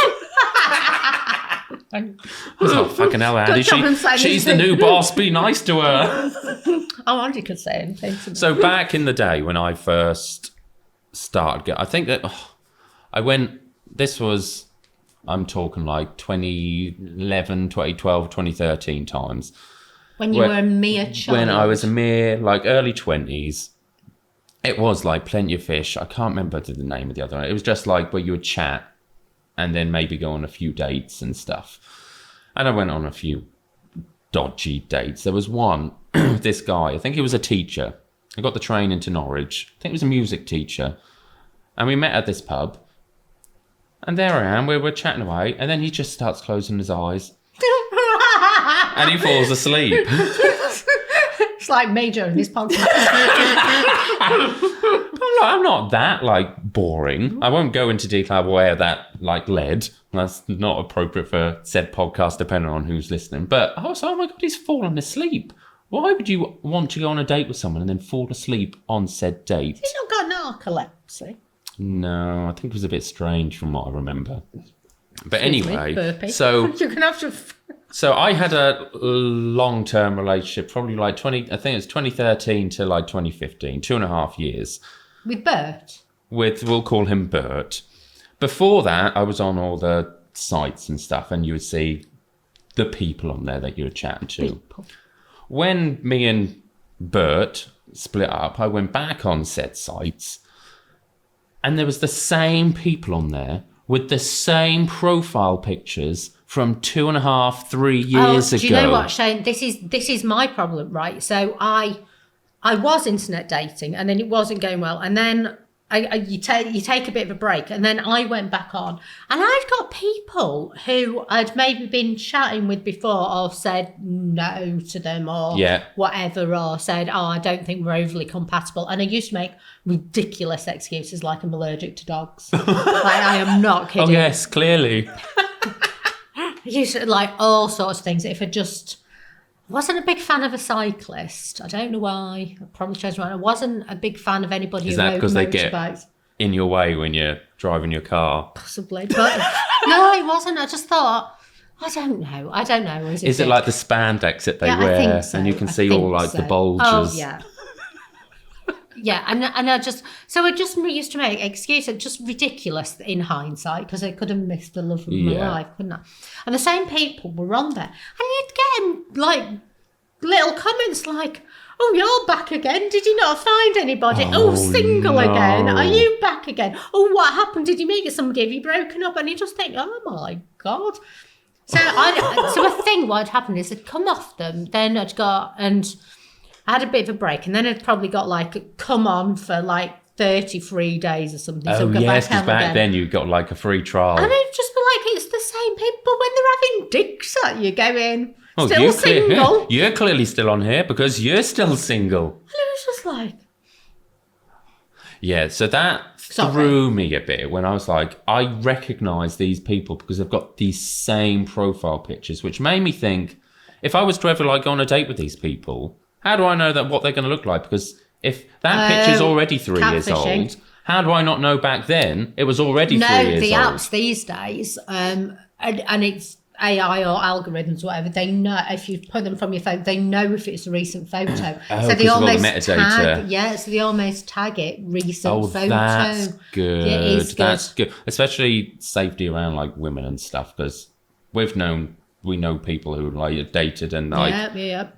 A: I was like, fucking hell, Andy. She's the new boss. Be nice to her.
B: Oh, Andy could say anything.
A: So back in the day when I first started, I think that I'm talking like 2011, 2012, 2013 times.
B: When you were a mere child.
A: When I was a mere, like, early 20s. It was like Plenty of Fish. I can't remember the name of the other one. It was just like where you would chat and then maybe go on a few dates and stuff. And I went on a few dodgy dates. There was one, this guy, I think he was a teacher. I got the train into Norwich. I think he was a music teacher. And we met at this pub. And there I am, we're chatting away. And then he just starts closing his eyes. And he falls asleep.
B: It's like Major in this podcast.
A: I'm not that, like, boring. I won't go into detail where that, like, led. That's not appropriate for said podcast, depending on who's listening. But I was like, oh my God, he's fallen asleep. Why would you want to go on a date with someone and then fall asleep on said date?
B: He's not got narcolepsy.
A: No, I think it was a bit strange from what I remember. But anyway, so
B: you're gonna have to.
A: So I had a long-term relationship, probably like 2013 to like 2015, 2.5 years.
B: With Bert?
A: We'll call him Bert. Before that, I was on all the sites and stuff, and you would see the people on there that you were chatting to.
B: People.
A: When me and Bert split up, I went back on said sites, and there was the same people on there with the same profile pictures from 2.5, 3 years ago.
B: Do you know what, Shane? This is my problem, right? So I was internet dating, and then it wasn't going well, and then you take a bit of a break, and then I went back on, and I've got people who I'd maybe been chatting with before, or said no to them, or whatever, or said, oh, I don't think we're overly compatible, and I used to make ridiculous excuses like I'm allergic to dogs. Like, I am not kidding.
A: Oh yes, clearly.
B: I used to, like, all sorts of things. If I just wasn't a big fan of a cyclist, I don't know why. I probably chose one. I wasn't a big fan of anybody who rode motorbikes. Is that because they get
A: in your way when you're driving your car?
B: Possibly, but no, it wasn't. I just thought, I don't know.
A: Is it like the spandex that they wear, I think so. And you can see all like the bulges?
B: Oh yeah. Yeah, and I just used to make excuses, just ridiculous in hindsight, because I could have missed the love of my life, couldn't I? And the same people were on there, and you'd get like little comments like, "Oh, you're back again? Did you not find anybody? Oh, single again? Are you back again? Oh, what happened? Did you meet somebody? Have you broken up?" And you just think, "Oh my God." So I think what had happened is I'd come off them, then I'd got and I had a bit of a break, and then I'd probably got like come on for like 33 days or something.
A: Oh,
B: so
A: yes, because back then you got like a free trial.
B: And I'd just be like, it's the same people when they're having dicks at you going, still single.
A: You're clearly still on here because you're still single. And
B: it was just like...
A: Yeah, so that threw me a bit when I was like, I recognise these people because they've got these same profile pictures, which made me think, if I was to ever like go on a date with these people... How do I know that what they're going to look like? Because if that picture's already 3 years old, how do I not know back then it was already 3 years old? No, the
B: apps these days, and it's AI or algorithms, whatever, they know, if you put them from your phone, they know if it's a recent photo.
A: So they almost
B: so they almost tag it recent photo.
A: That's good.
B: Yeah, it is good.
A: That's good. Especially safety around like women and stuff, because we know people who like dated and like...
B: Yeah.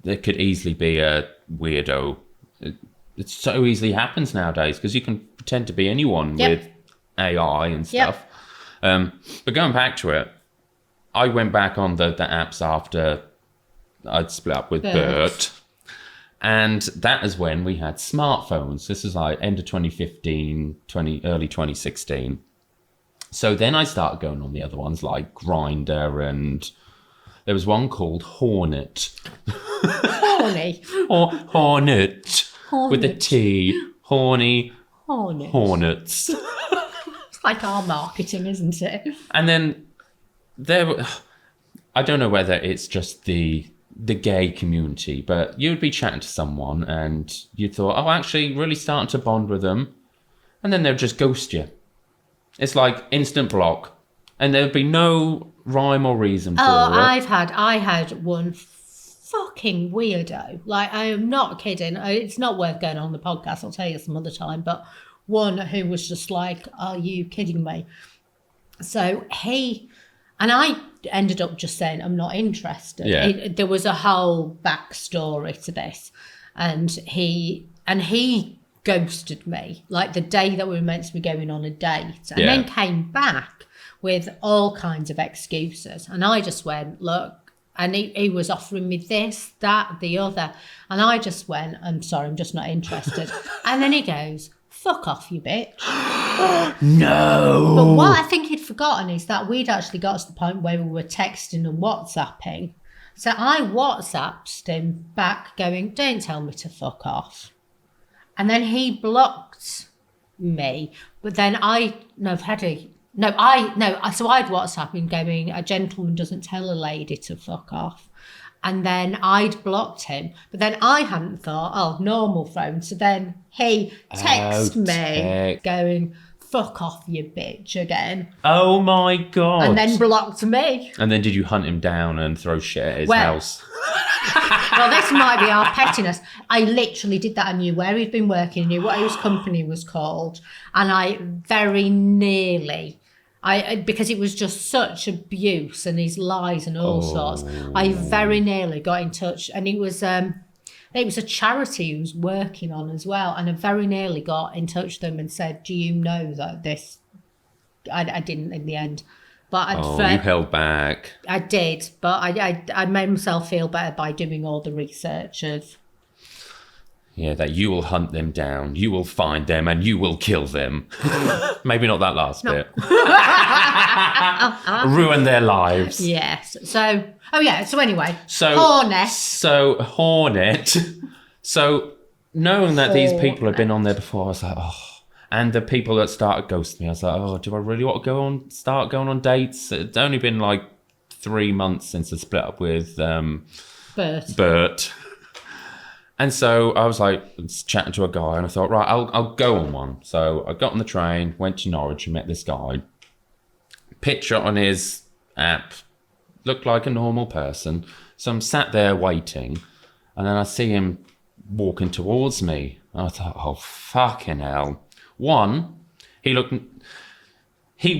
A: There could easily be a weirdo it so easily happens nowadays because you can pretend to be anyone with AI and stuff. But going back to it, I went back on the apps after I'd split up with Bert. And that is when we had smartphones. This is like end of 2015, early 2016. So then I started going on the other ones like Grindr, and there was one called Hornet.
B: Horny.
A: Or Hornet. With a T. Horny.
B: Hornet.
A: Hornets.
B: It's like our marketing, isn't it?
A: And then I don't know whether it's just the gay community, but you'd be chatting to someone and you thought, oh, actually really starting to bond with them, and then they'd just ghost you. It's like instant block, and there'd be no rhyme or reason for it.
B: I had one fucking weirdo. Like, I am not kidding. It's not worth going on the podcast. I'll tell you some other time. But one who was just like, are you kidding me? So I ended up just saying, I'm not interested.
A: Yeah.
B: There was a whole backstory to this. And he ghosted me, like the day that we were meant to be going on a date. And then came back with all kinds of excuses. And I just went, look, and he was offering me this, that, the other. And I just went, I'm sorry, I'm just not interested. And then he goes, fuck off, you bitch.
A: No.
B: But what I think he'd forgotten is that we'd actually got to the point where we were texting and WhatsApping. So I WhatsApped him back going, don't tell me to fuck off. And then he blocked me. But then so I'd WhatsApp him going, a gentleman doesn't tell a lady to fuck off. And then I'd blocked him. But then I hadn't thought, oh, normal phone. So then he texted me going, fuck off, you bitch, again.
A: Oh, my God.
B: And then blocked me.
A: And then did you hunt him down and throw shit at his house?
B: Well, this might be our pettiness. I literally did that. I knew where he'd been working, knew what his company was called. And I very nearly... because it was just such abuse and his lies and all sorts. I very nearly got in touch, and it was a charity he was working on as well. And I very nearly got in touch with them and said, "Do you know that this?" I didn't in the end, but
A: you held back.
B: I did, but I made myself feel better by doing all the research of.
A: Yeah, that you will hunt them down, you will find them, and you will kill them. Maybe not that last bit. Ruin their lives.
B: Yes. So anyway.
A: Hornet. So knowing that these people had been on there before, I was like, oh. And the people that started ghosting me, I was like, oh, do I really want to start going on dates? It's only been like 3 months since I split up with Bert. And so I was like chatting to a guy, and I thought, right, I'll go on one. So I got on the train, went to Norwich, and met this guy. Picture on his app looked like a normal person. So I'm sat there waiting, and then I see him walking towards me. And I thought, oh, fucking hell. One, he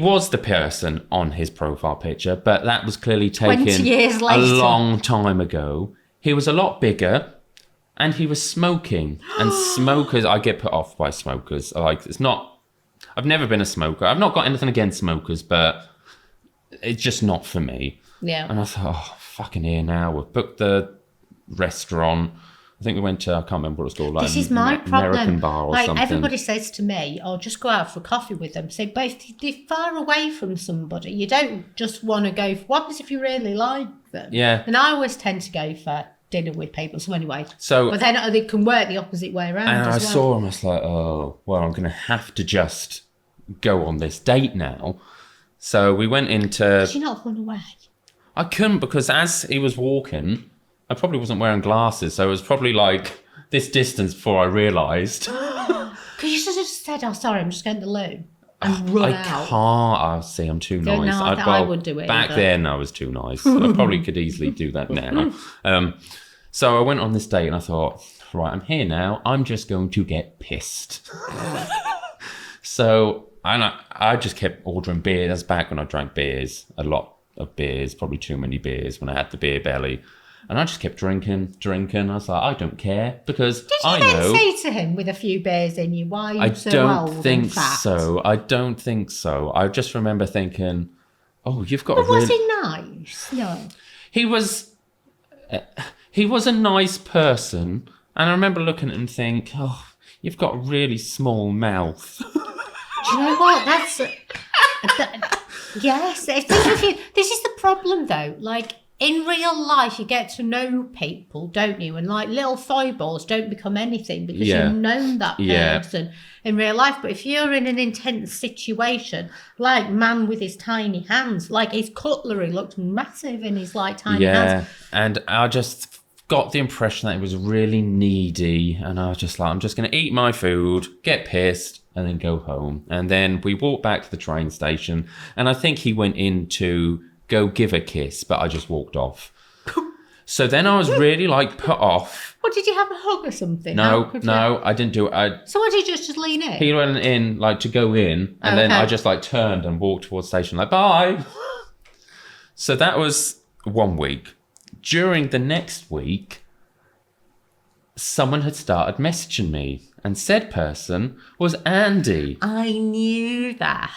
A: was the person on his profile picture, but that was clearly taken
B: 20 years
A: a
B: later.
A: long time ago. He was a lot bigger. And he was smoking. And smokers, I get put off by smokers. I've never been a smoker. I've not got anything against smokers, but it's just not for me.
B: Yeah.
A: And I thought, oh, fucking here now. We've booked the restaurant. I think we went to, I can't remember what it's called. Like
B: this is my problem.
A: American bar or something.
B: Everybody says to me, oh, just go out for coffee with them. So both, they're far away from somebody. You don't just want to go, what happens if you really like them?
A: Yeah.
B: And I always tend to go for dinner with people. So anyway, but then it can work the opposite way around.
A: And I
B: as well.
A: saw him. I was like, oh, well, I'm going to have to just go on this date now. So we went into.
B: Did you not run away?
A: I couldn't, because as he was walking, I probably wasn't wearing glasses, so it was probably like this distance before I realised.
B: Because you should have just said, "Oh, sorry, I'm just going to the loo." And run out.
A: I can't. See, I'm too nice.
B: No, I would do it.
A: Back then, I was too nice. I probably could easily do that now. So I went on this date and I thought, right, I'm here now. I'm just going to get pissed. So I just kept ordering beers. Back when I drank beers, a lot of beers, probably too many beers when I had the beer belly. And I just kept drinking. I was like, I don't care, because
B: Did you
A: I
B: then
A: know.
B: say to him with a few beers in you, why are you
A: I
B: so
A: don't
B: old
A: think
B: and fat?
A: so. I don't think so. I just remember thinking, oh, you've got
B: But
A: a really...
B: was he nice? No.
A: He was a nice person, and I remember looking at him and think, oh, you've got a really small mouth.
B: Do you know what? Yes. This is the problem, though. Like, in real life, you get to know people, don't you? And like little foibles don't become anything because you've known that person in real life. But if you're in an intense situation, like man with his tiny hands, like his cutlery looked massive in his like tiny hands.
A: And I just got the impression that he was really needy, and I was just like, I'm just going to eat my food, get pissed, and then go home. And then we walked back to the train station, and I think he went in to go give a kiss, but I just walked off. So then I was really like put off.
B: What, did you have a hug or something?
A: No, I didn't do it.
B: So what did you just lean in?
A: He went in like to go in, and then I just like turned and walked towards the station like, bye. So that was 1 week. During the next week, someone had started messaging me, and said person was Andy.
B: I knew that.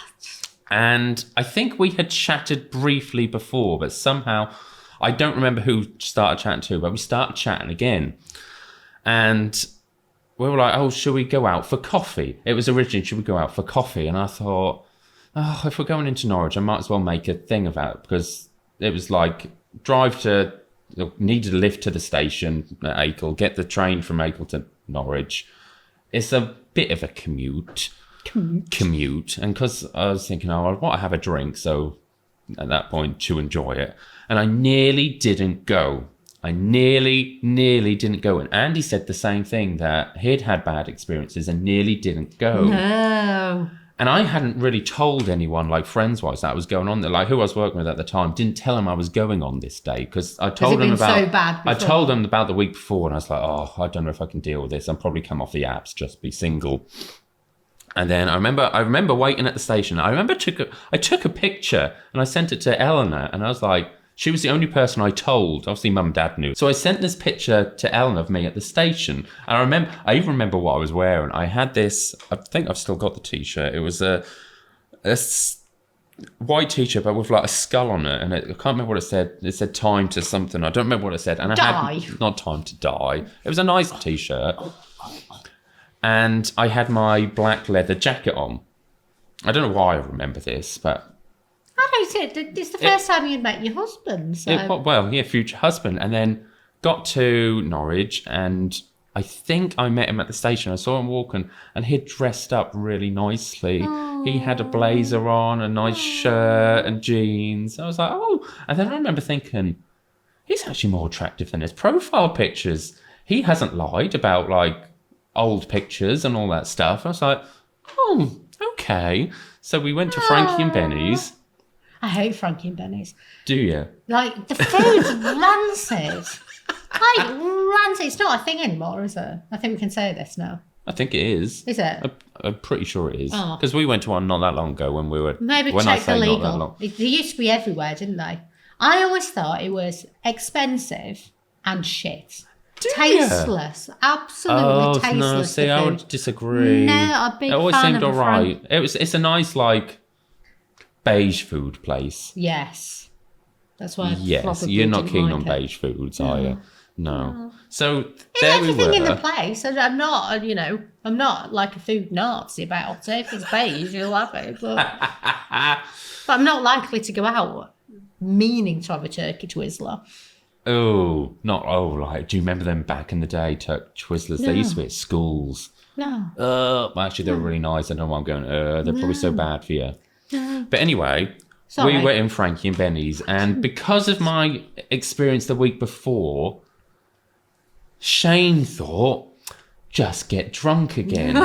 A: And I think we had chatted briefly before, but somehow I don't remember who started chatting to, but we started chatting again. And we were like, oh, should we go out for coffee? It was originally, should we go out for coffee? And I thought, oh, if we're going into Norwich, I might as well make a thing about it, because it was like needed a lift to the station at Acle, get the train from Acle to Norwich. It's a bit of a commute. And because I was thinking, oh, I want to have a drink, so at that point to enjoy it, and I nearly didn't go. I nearly didn't go. And Andy said the same thing, that he'd had bad experiences and nearly didn't go.
B: No.
A: And I hadn't really told anyone, like friends-wise, that was going on there. Like who I was working with at the time, didn't tell him I was going on this day, because I told them about.
B: So bad before?
A: I told them about the week before, and I was like, oh, I don't know if I can deal with this. I'll probably come off the apps, just be single. And then I remember waiting at the station. I remember I took a picture and I sent it to Eleanor, and I was like, she was the only person I told. Obviously, Mum and Dad knew. So I sent this picture to Eleanor of me at the station. And I even remember what I was wearing. I had this, I think I've still got the t-shirt. It was a white t-shirt, but with like a skull on it. And I can't remember what it said. It said time to something. I don't remember what it said. And I had not time to die. It was a nice t-shirt. And I had my black leather jacket on. I don't know why I remember this, but...
B: I don't know, it's the first time you'd met your husband, so...
A: Future husband. And then got to Norwich, and I think I met him at the station. I saw him walking, and he'd dressed up really nicely. Aww. He had a blazer on, a nice shirt and jeans. I was like, oh. And then I remember thinking, he's actually more attractive than his profile pictures. He hasn't lied about, like, old pictures and all that stuff. I was like, oh, okay. So we went to Frankie and Benny's.
B: I hate Frankie and Benny's.
A: Do you?
B: Like, the food's rancid. Like, rancid. It's not a thing anymore, is it? I think we can say this now.
A: I think it is.
B: Is it?
A: I'm pretty sure it is. Because we went to one not that long ago when we were...
B: Maybe check the legal. They used to be everywhere, didn't they? I always thought it was expensive and shit. Tasteless, absolutely tasteless.
A: No, see, I would disagree.
B: No, a big fan. It always seemed alright.
A: It's a nice like beige food place.
B: Yes, that's why.
A: Yes, you're not keen on beige foods, are you? No. So there we were.
B: Everything in the place. I'm not, I'm not like a food Nazi about it. If it's beige, you'll have it. But I'm not likely to go out meaning to have a turkey Twizzler.
A: Like, do you remember them back in the day, Twizzlers? No. They used to be at schools.
B: No.
A: Actually, they were really nice. I know why I'm going, they're probably so bad for you.
B: No.
A: But anyway, we were in Frankie and Benny's, and because of my experience the week before, Shane thought, just get drunk again.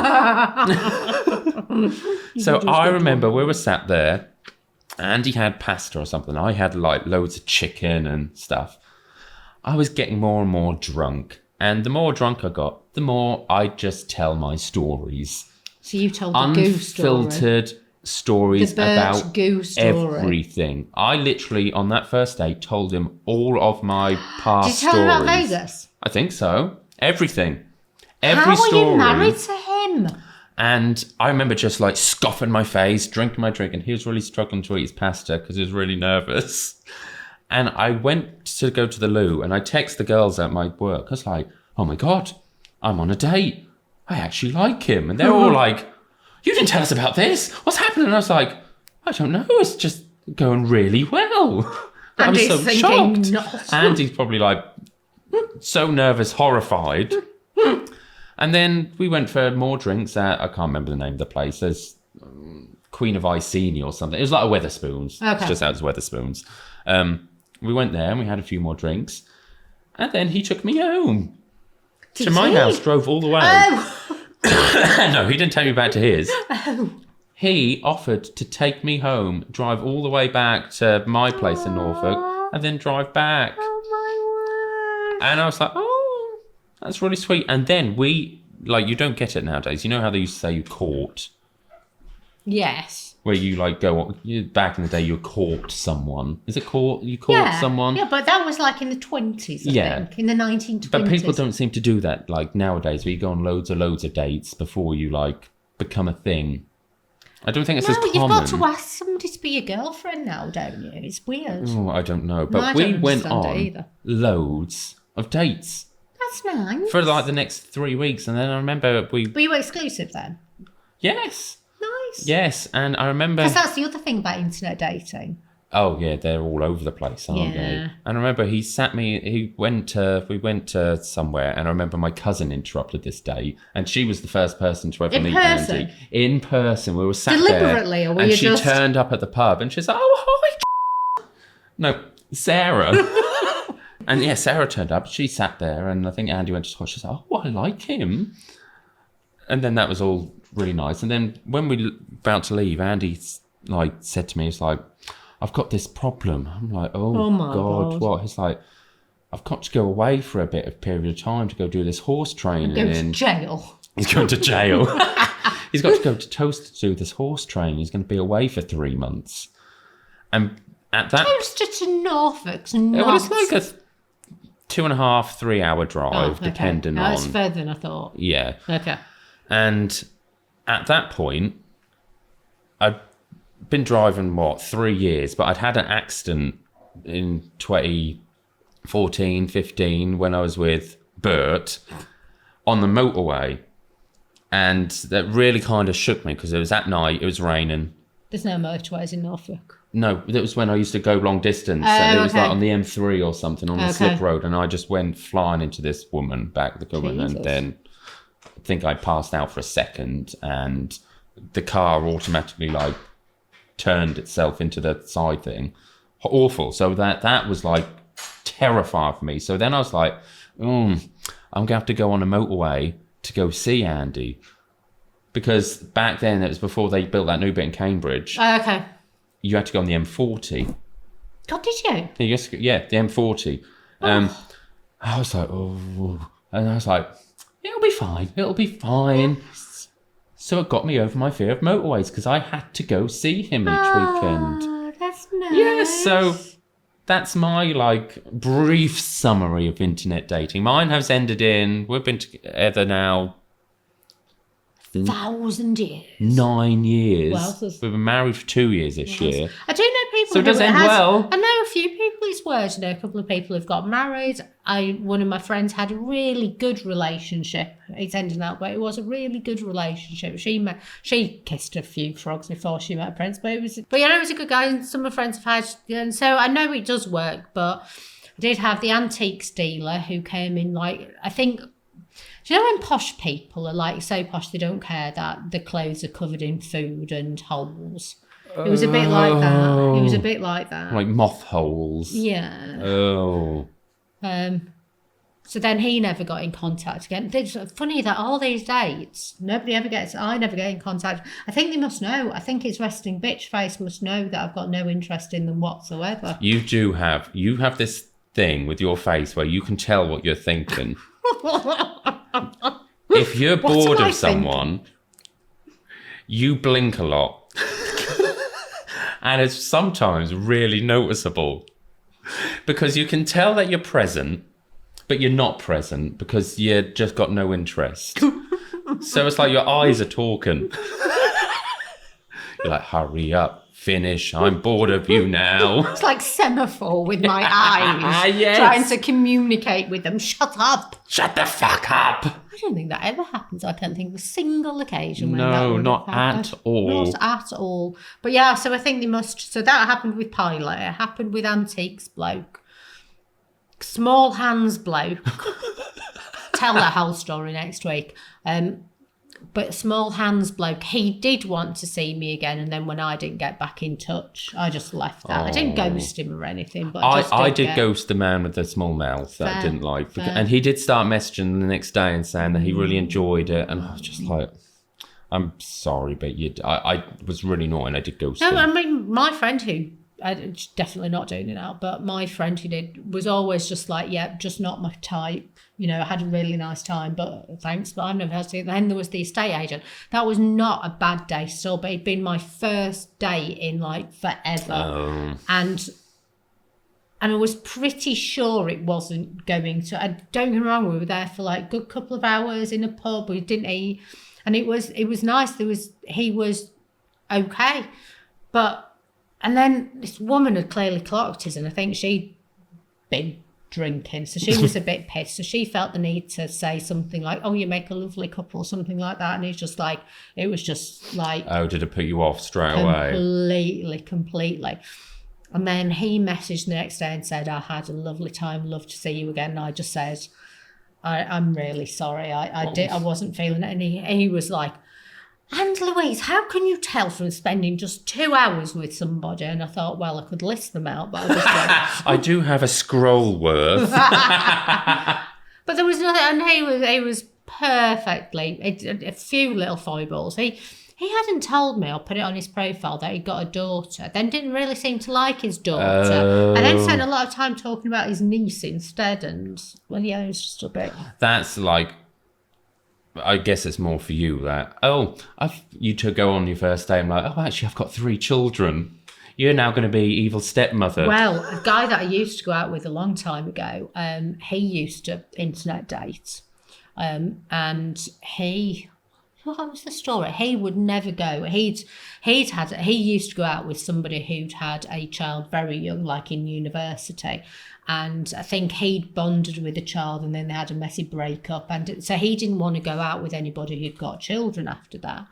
A: So I remember we were sat there, and he had pasta or something. I had like loads of chicken and stuff. I was getting more and more drunk. And the more drunk I got, the more I'd just tell my stories.
B: So you told the goose story.
A: Unfiltered, stories
B: The Bert
A: about
B: Goose story.
A: everything. I literally, on that first day, told him all of my past
B: Did you tell him about
A: stories.
B: Vegas?
A: I think so. Everything.
B: How
A: Every story.
B: are you married to him?
A: And I remember just like scoffing my face, drinking my drink, and he was really struggling to eat his pasta because he was really nervous. And I went to go to the loo, and I text the girls at my work. I was like, oh my God, I'm on a date. I actually like him. And they're all like, you didn't tell us about this. What's happening? And I was like, I don't know. It's just going really well. I was so shocked.
B: Not.
A: Andy's probably like so nervous, horrified. And then we went for more drinks at, I can't remember the name of the place. There's Queen of Iceni or something. It was like a Wetherspoons.
B: Okay.
A: It's just out as Wetherspoons. We went there and we had a few more drinks. And then he took me home. To my house, drove all the way.
B: Oh.
A: No, he didn't take me back to his.
B: Oh.
A: He offered to take me home, drive all the way back to my place in Norfolk, and then drive back.
B: Oh my word.
A: And I was like, oh, that's really sweet. And then you don't get it nowadays. You know how they used to say you caught?
B: Yes.
A: Where you back in the day, you caught someone. Is it caught? You caught someone?
B: Yeah, but that was like in the 20s, I think. In the 1920s.
A: But people don't seem to do that like nowadays, where you go on loads of dates before you become a thing. I don't think it's as common.
B: You've got to ask somebody to be your girlfriend now, don't you? It's weird.
A: Oh, I don't know. But
B: I
A: we
B: don't
A: went
B: understand
A: on loads of dates.
B: That's nice.
A: For like the next 3 weeks. And then I remember
B: Were you exclusive then?
A: Yes.
B: Nice.
A: Yes. And I remember...
B: Because that's the other thing about internet dating.
A: Oh, yeah. They're all over the place, aren't they? And I remember we went to somewhere, and I remember my cousin interrupted this date, and she was the first person to ever meet Andy. In person. We were sat
B: Deliberately,
A: there.
B: or were
A: and
B: you
A: she
B: just...
A: turned up at the pub, and she's like, oh, hi. No, Sarah. And yeah, Sarah turned up. She sat there, and I think Andy went to talk. She's like, oh, I like him. And then that was all really nice. And then when we were about to leave, Andy said to me, he's like, I've got this problem. I'm like, oh my God, what? He's like, I've got to go away for a period of time to go do this horse training.
B: Go to jail.
A: He's going to jail. He's got to go to Toaster to do this horse training. He's going to be away for 3 months. And at that...
B: Toaster to Norfolk's not...
A: Well, it's like a 2.5, 3 hour drive, depending on...
B: That's further than I thought.
A: Yeah.
B: Okay. And
A: at that point, I'd been driving, 3 years, but I'd had an accident in 2014, 15, when I was with Bert on the motorway. And that really kind of shook me because it was at night, it was raining.
B: There's no motorways in Norfolk.
A: No, that was when I used to go long distance. And it was like on the M3 or something on the slip road. And I just went flying into this woman, back the woman, and then I think I passed out for a second and the car automatically turned itself into the side thing. Awful. So that was terrifying for me. So then I was like, I'm going to have to go on a motorway to go see Andy. Because back then, it was before they built that new bit in Cambridge.
B: Oh, okay.
A: You had to go on the M40.
B: God, did you?
A: Yeah, the M40. I was like, oh. And I was like, it'll be fine. It'll be fine. So it got me over my fear of motorways because I had to go see him each weekend.
B: Oh, that's nice.
A: Yeah, so that's my brief summary of internet dating. Mine has ended we've been together now
B: 1,000 years.
A: 9 years.
B: Well,
A: we've been married for 2 years this year.
B: I do know people
A: So it does end well.
B: I know a few people it's worse. A couple of people who've got married. One of my friends had a really good relationship. It's ended that way. It was a really good relationship. She kissed a few frogs before she met Prince, but it was a good guy. And some of my friends have had, and so I know it does work. But I did have the antiques dealer who came in I think. Do you know when posh people are so posh they don't care that the clothes are covered in food and holes? It was a bit like that.
A: Like moth holes.
B: Yeah.
A: Oh.
B: So then he never got in contact again. It's funny that all these dates, I never get in contact. I think they must know. I think his resting bitch face must know that I've got no interest in them whatsoever.
A: You have this thing with your face where you can tell what you're thinking. If you're bored of someone, you blink a lot. And it's sometimes really noticeable because you can tell that you're present, but you're not present because you just got no interest. So it's like your eyes are talking. You're like, hurry up, finish. I'm bored of you now.
B: It's like semaphore with my eyes,
A: Yes.
B: trying to communicate with them. Shut up.
A: Shut the fuck up.
B: I don't think that ever happens. I can't think of a single occasion when that
A: No,
B: would
A: not
B: have happened.
A: at all.
B: Not at all. But yeah, so I think they must. So that happened with Pilot. It happened with Antiques bloke. Small hands bloke. Tell that whole story next week. But small hands bloke, he did want to see me again, and then when I didn't get back in touch, I just left that. I didn't ghost him or anything, but
A: I did ghost the man with the small mouth that I didn't like. And he did start messaging the next day and saying that he really enjoyed it, and I was just like, I'm sorry, but I was really naughty and I did ghost him.
B: No, I mean, my friend who, definitely not doing it now, but my friend who did was always just like, yeah, just not my type. You know, I had a really nice time, but thanks, but I've never had to. Then there was the estate agent. That was not a bad day still, but it'd been my first day in like forever.
A: Oh.
B: And I was pretty sure it wasn't going to. Don't get me wrong, we were there for like a good couple of hours in a pub. We didn't eat, and it was nice. He was okay, and then this woman had clearly clocked us, and I think she'd been drinking, so she was a bit pissed, so she felt the need to say something like, oh, you make a lovely couple, something like that, and it was just like
A: Oh, did it put you off straight away?
B: Completely. And then he messaged the next day and said, I had a lovely time, love to see you again. And I just said, I'm really sorry, I wasn't feeling it. And he was like, and Louise, how can you tell from spending just 2 hours with somebody? And I thought, well, I could list them out, but I just went,
A: I do have a scroll worth.
B: But there was nothing, and he was perfectly, a few little foibles. He hadn't told me, or put it on his profile, that he'd got a daughter, then didn't really seem to like his daughter, and then spent a lot of time talking about his niece instead, and, well, yeah, it was just a bit.
A: That's like, I guess it's more for you that, you to go on your first day, I'm like, actually, I've got 3 children. You're now going to be evil stepmother.
B: Well, a guy that I used to go out with a long time ago, he used to internet date. And what was the story? He would never go. He used to go out with somebody who'd had a child very young, like in university. And I think he'd bonded with the child, and then they had a messy breakup. And so he didn't want to go out with anybody who'd got children after that.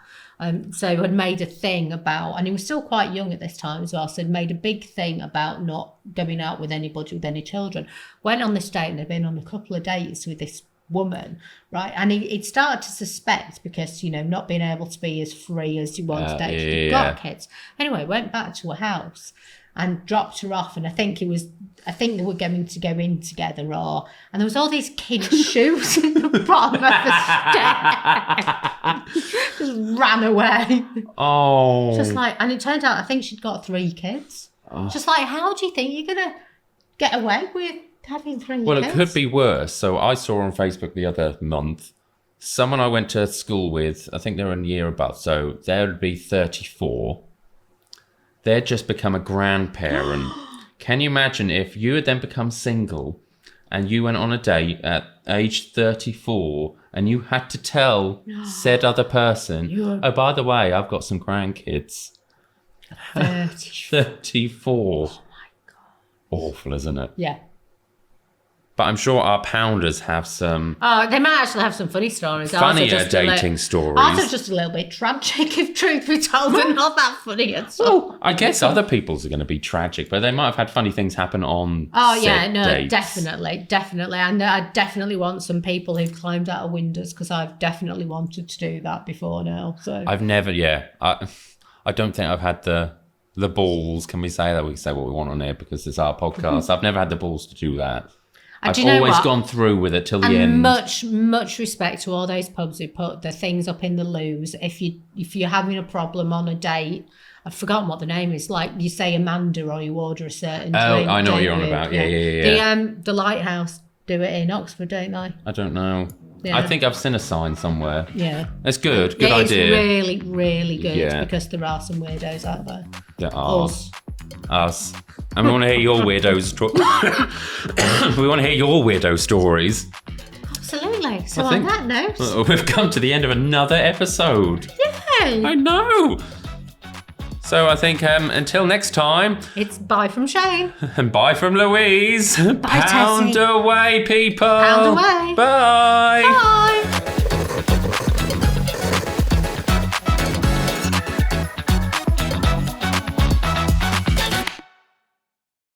B: So had made a thing about, and he was still quite young at this time as well, so had made a big thing about not going out with anybody with any children. Went on this date, and they'd been on a couple of dates with this woman, right? And he'd started to suspect, because, you know, not being able to be as free as he wanted, he'd got kids. Anyway, went back to her house and dropped her off, and I think they were going to go in together, and there was all these kids' shoes in the bottom of the stairs. Just ran away.
A: Oh.
B: Just like, and it turned out I think she'd got 3 kids. Just like, how do you think you're gonna get away with having 3 kids?
A: Well, it could be worse. So I saw on Facebook the other month, someone I went to school with, I think they're in year above, so they would be 34. They'd just become a grandparent. Can you imagine if you had then become single and you went on a date at age 34 and you had to tell said other person, oh, by the way, I've got some grandkids. 34.
B: Oh my God.
A: Awful, isn't it?
B: Yeah.
A: But I'm sure our pounders have some
B: They might actually have some funny stories.
A: funnier dating stories.
B: Also just a little bit tragic, if truth be told, and not that funny at all.
A: I guess other people's are going to be tragic, but they might have had funny things happen on dates.
B: Definitely. And I definitely want some people who've climbed out of windows, because I've definitely wanted to do that before now. So
A: I've never, I don't think I've had the balls. Can we say that? We can say what we want on here because it's our podcast. I've never had the balls to do that. I've always gone through with it till the end. Much
B: respect to all those pubs who put the things up in the loos. If you're having a problem on a date, I've forgotten what the name is. Like you say Amanda, or you order a certain drink.
A: I know what you're on about. Yeah.
B: The Lighthouse do it in Oxford, don't they?
A: I don't know.
B: Yeah.
A: I think I've seen a sign somewhere.
B: Yeah.
A: It's good. Good idea.
B: It's really, really good
A: Yeah.
B: because there are some weirdos out there.
A: There are.
B: Us.
A: And we want to hear your weirdos. We want to hear your weirdo stories.
B: Absolutely. So on that note,
A: we've come to the end of another episode.
B: Yay!
A: I know. So I think until next time.
B: It's bye from Shane.
A: And bye from Louise.
B: Bye,
A: Pound
B: Tessie.
A: away, people.
B: Pound away.
A: Bye.
B: Bye.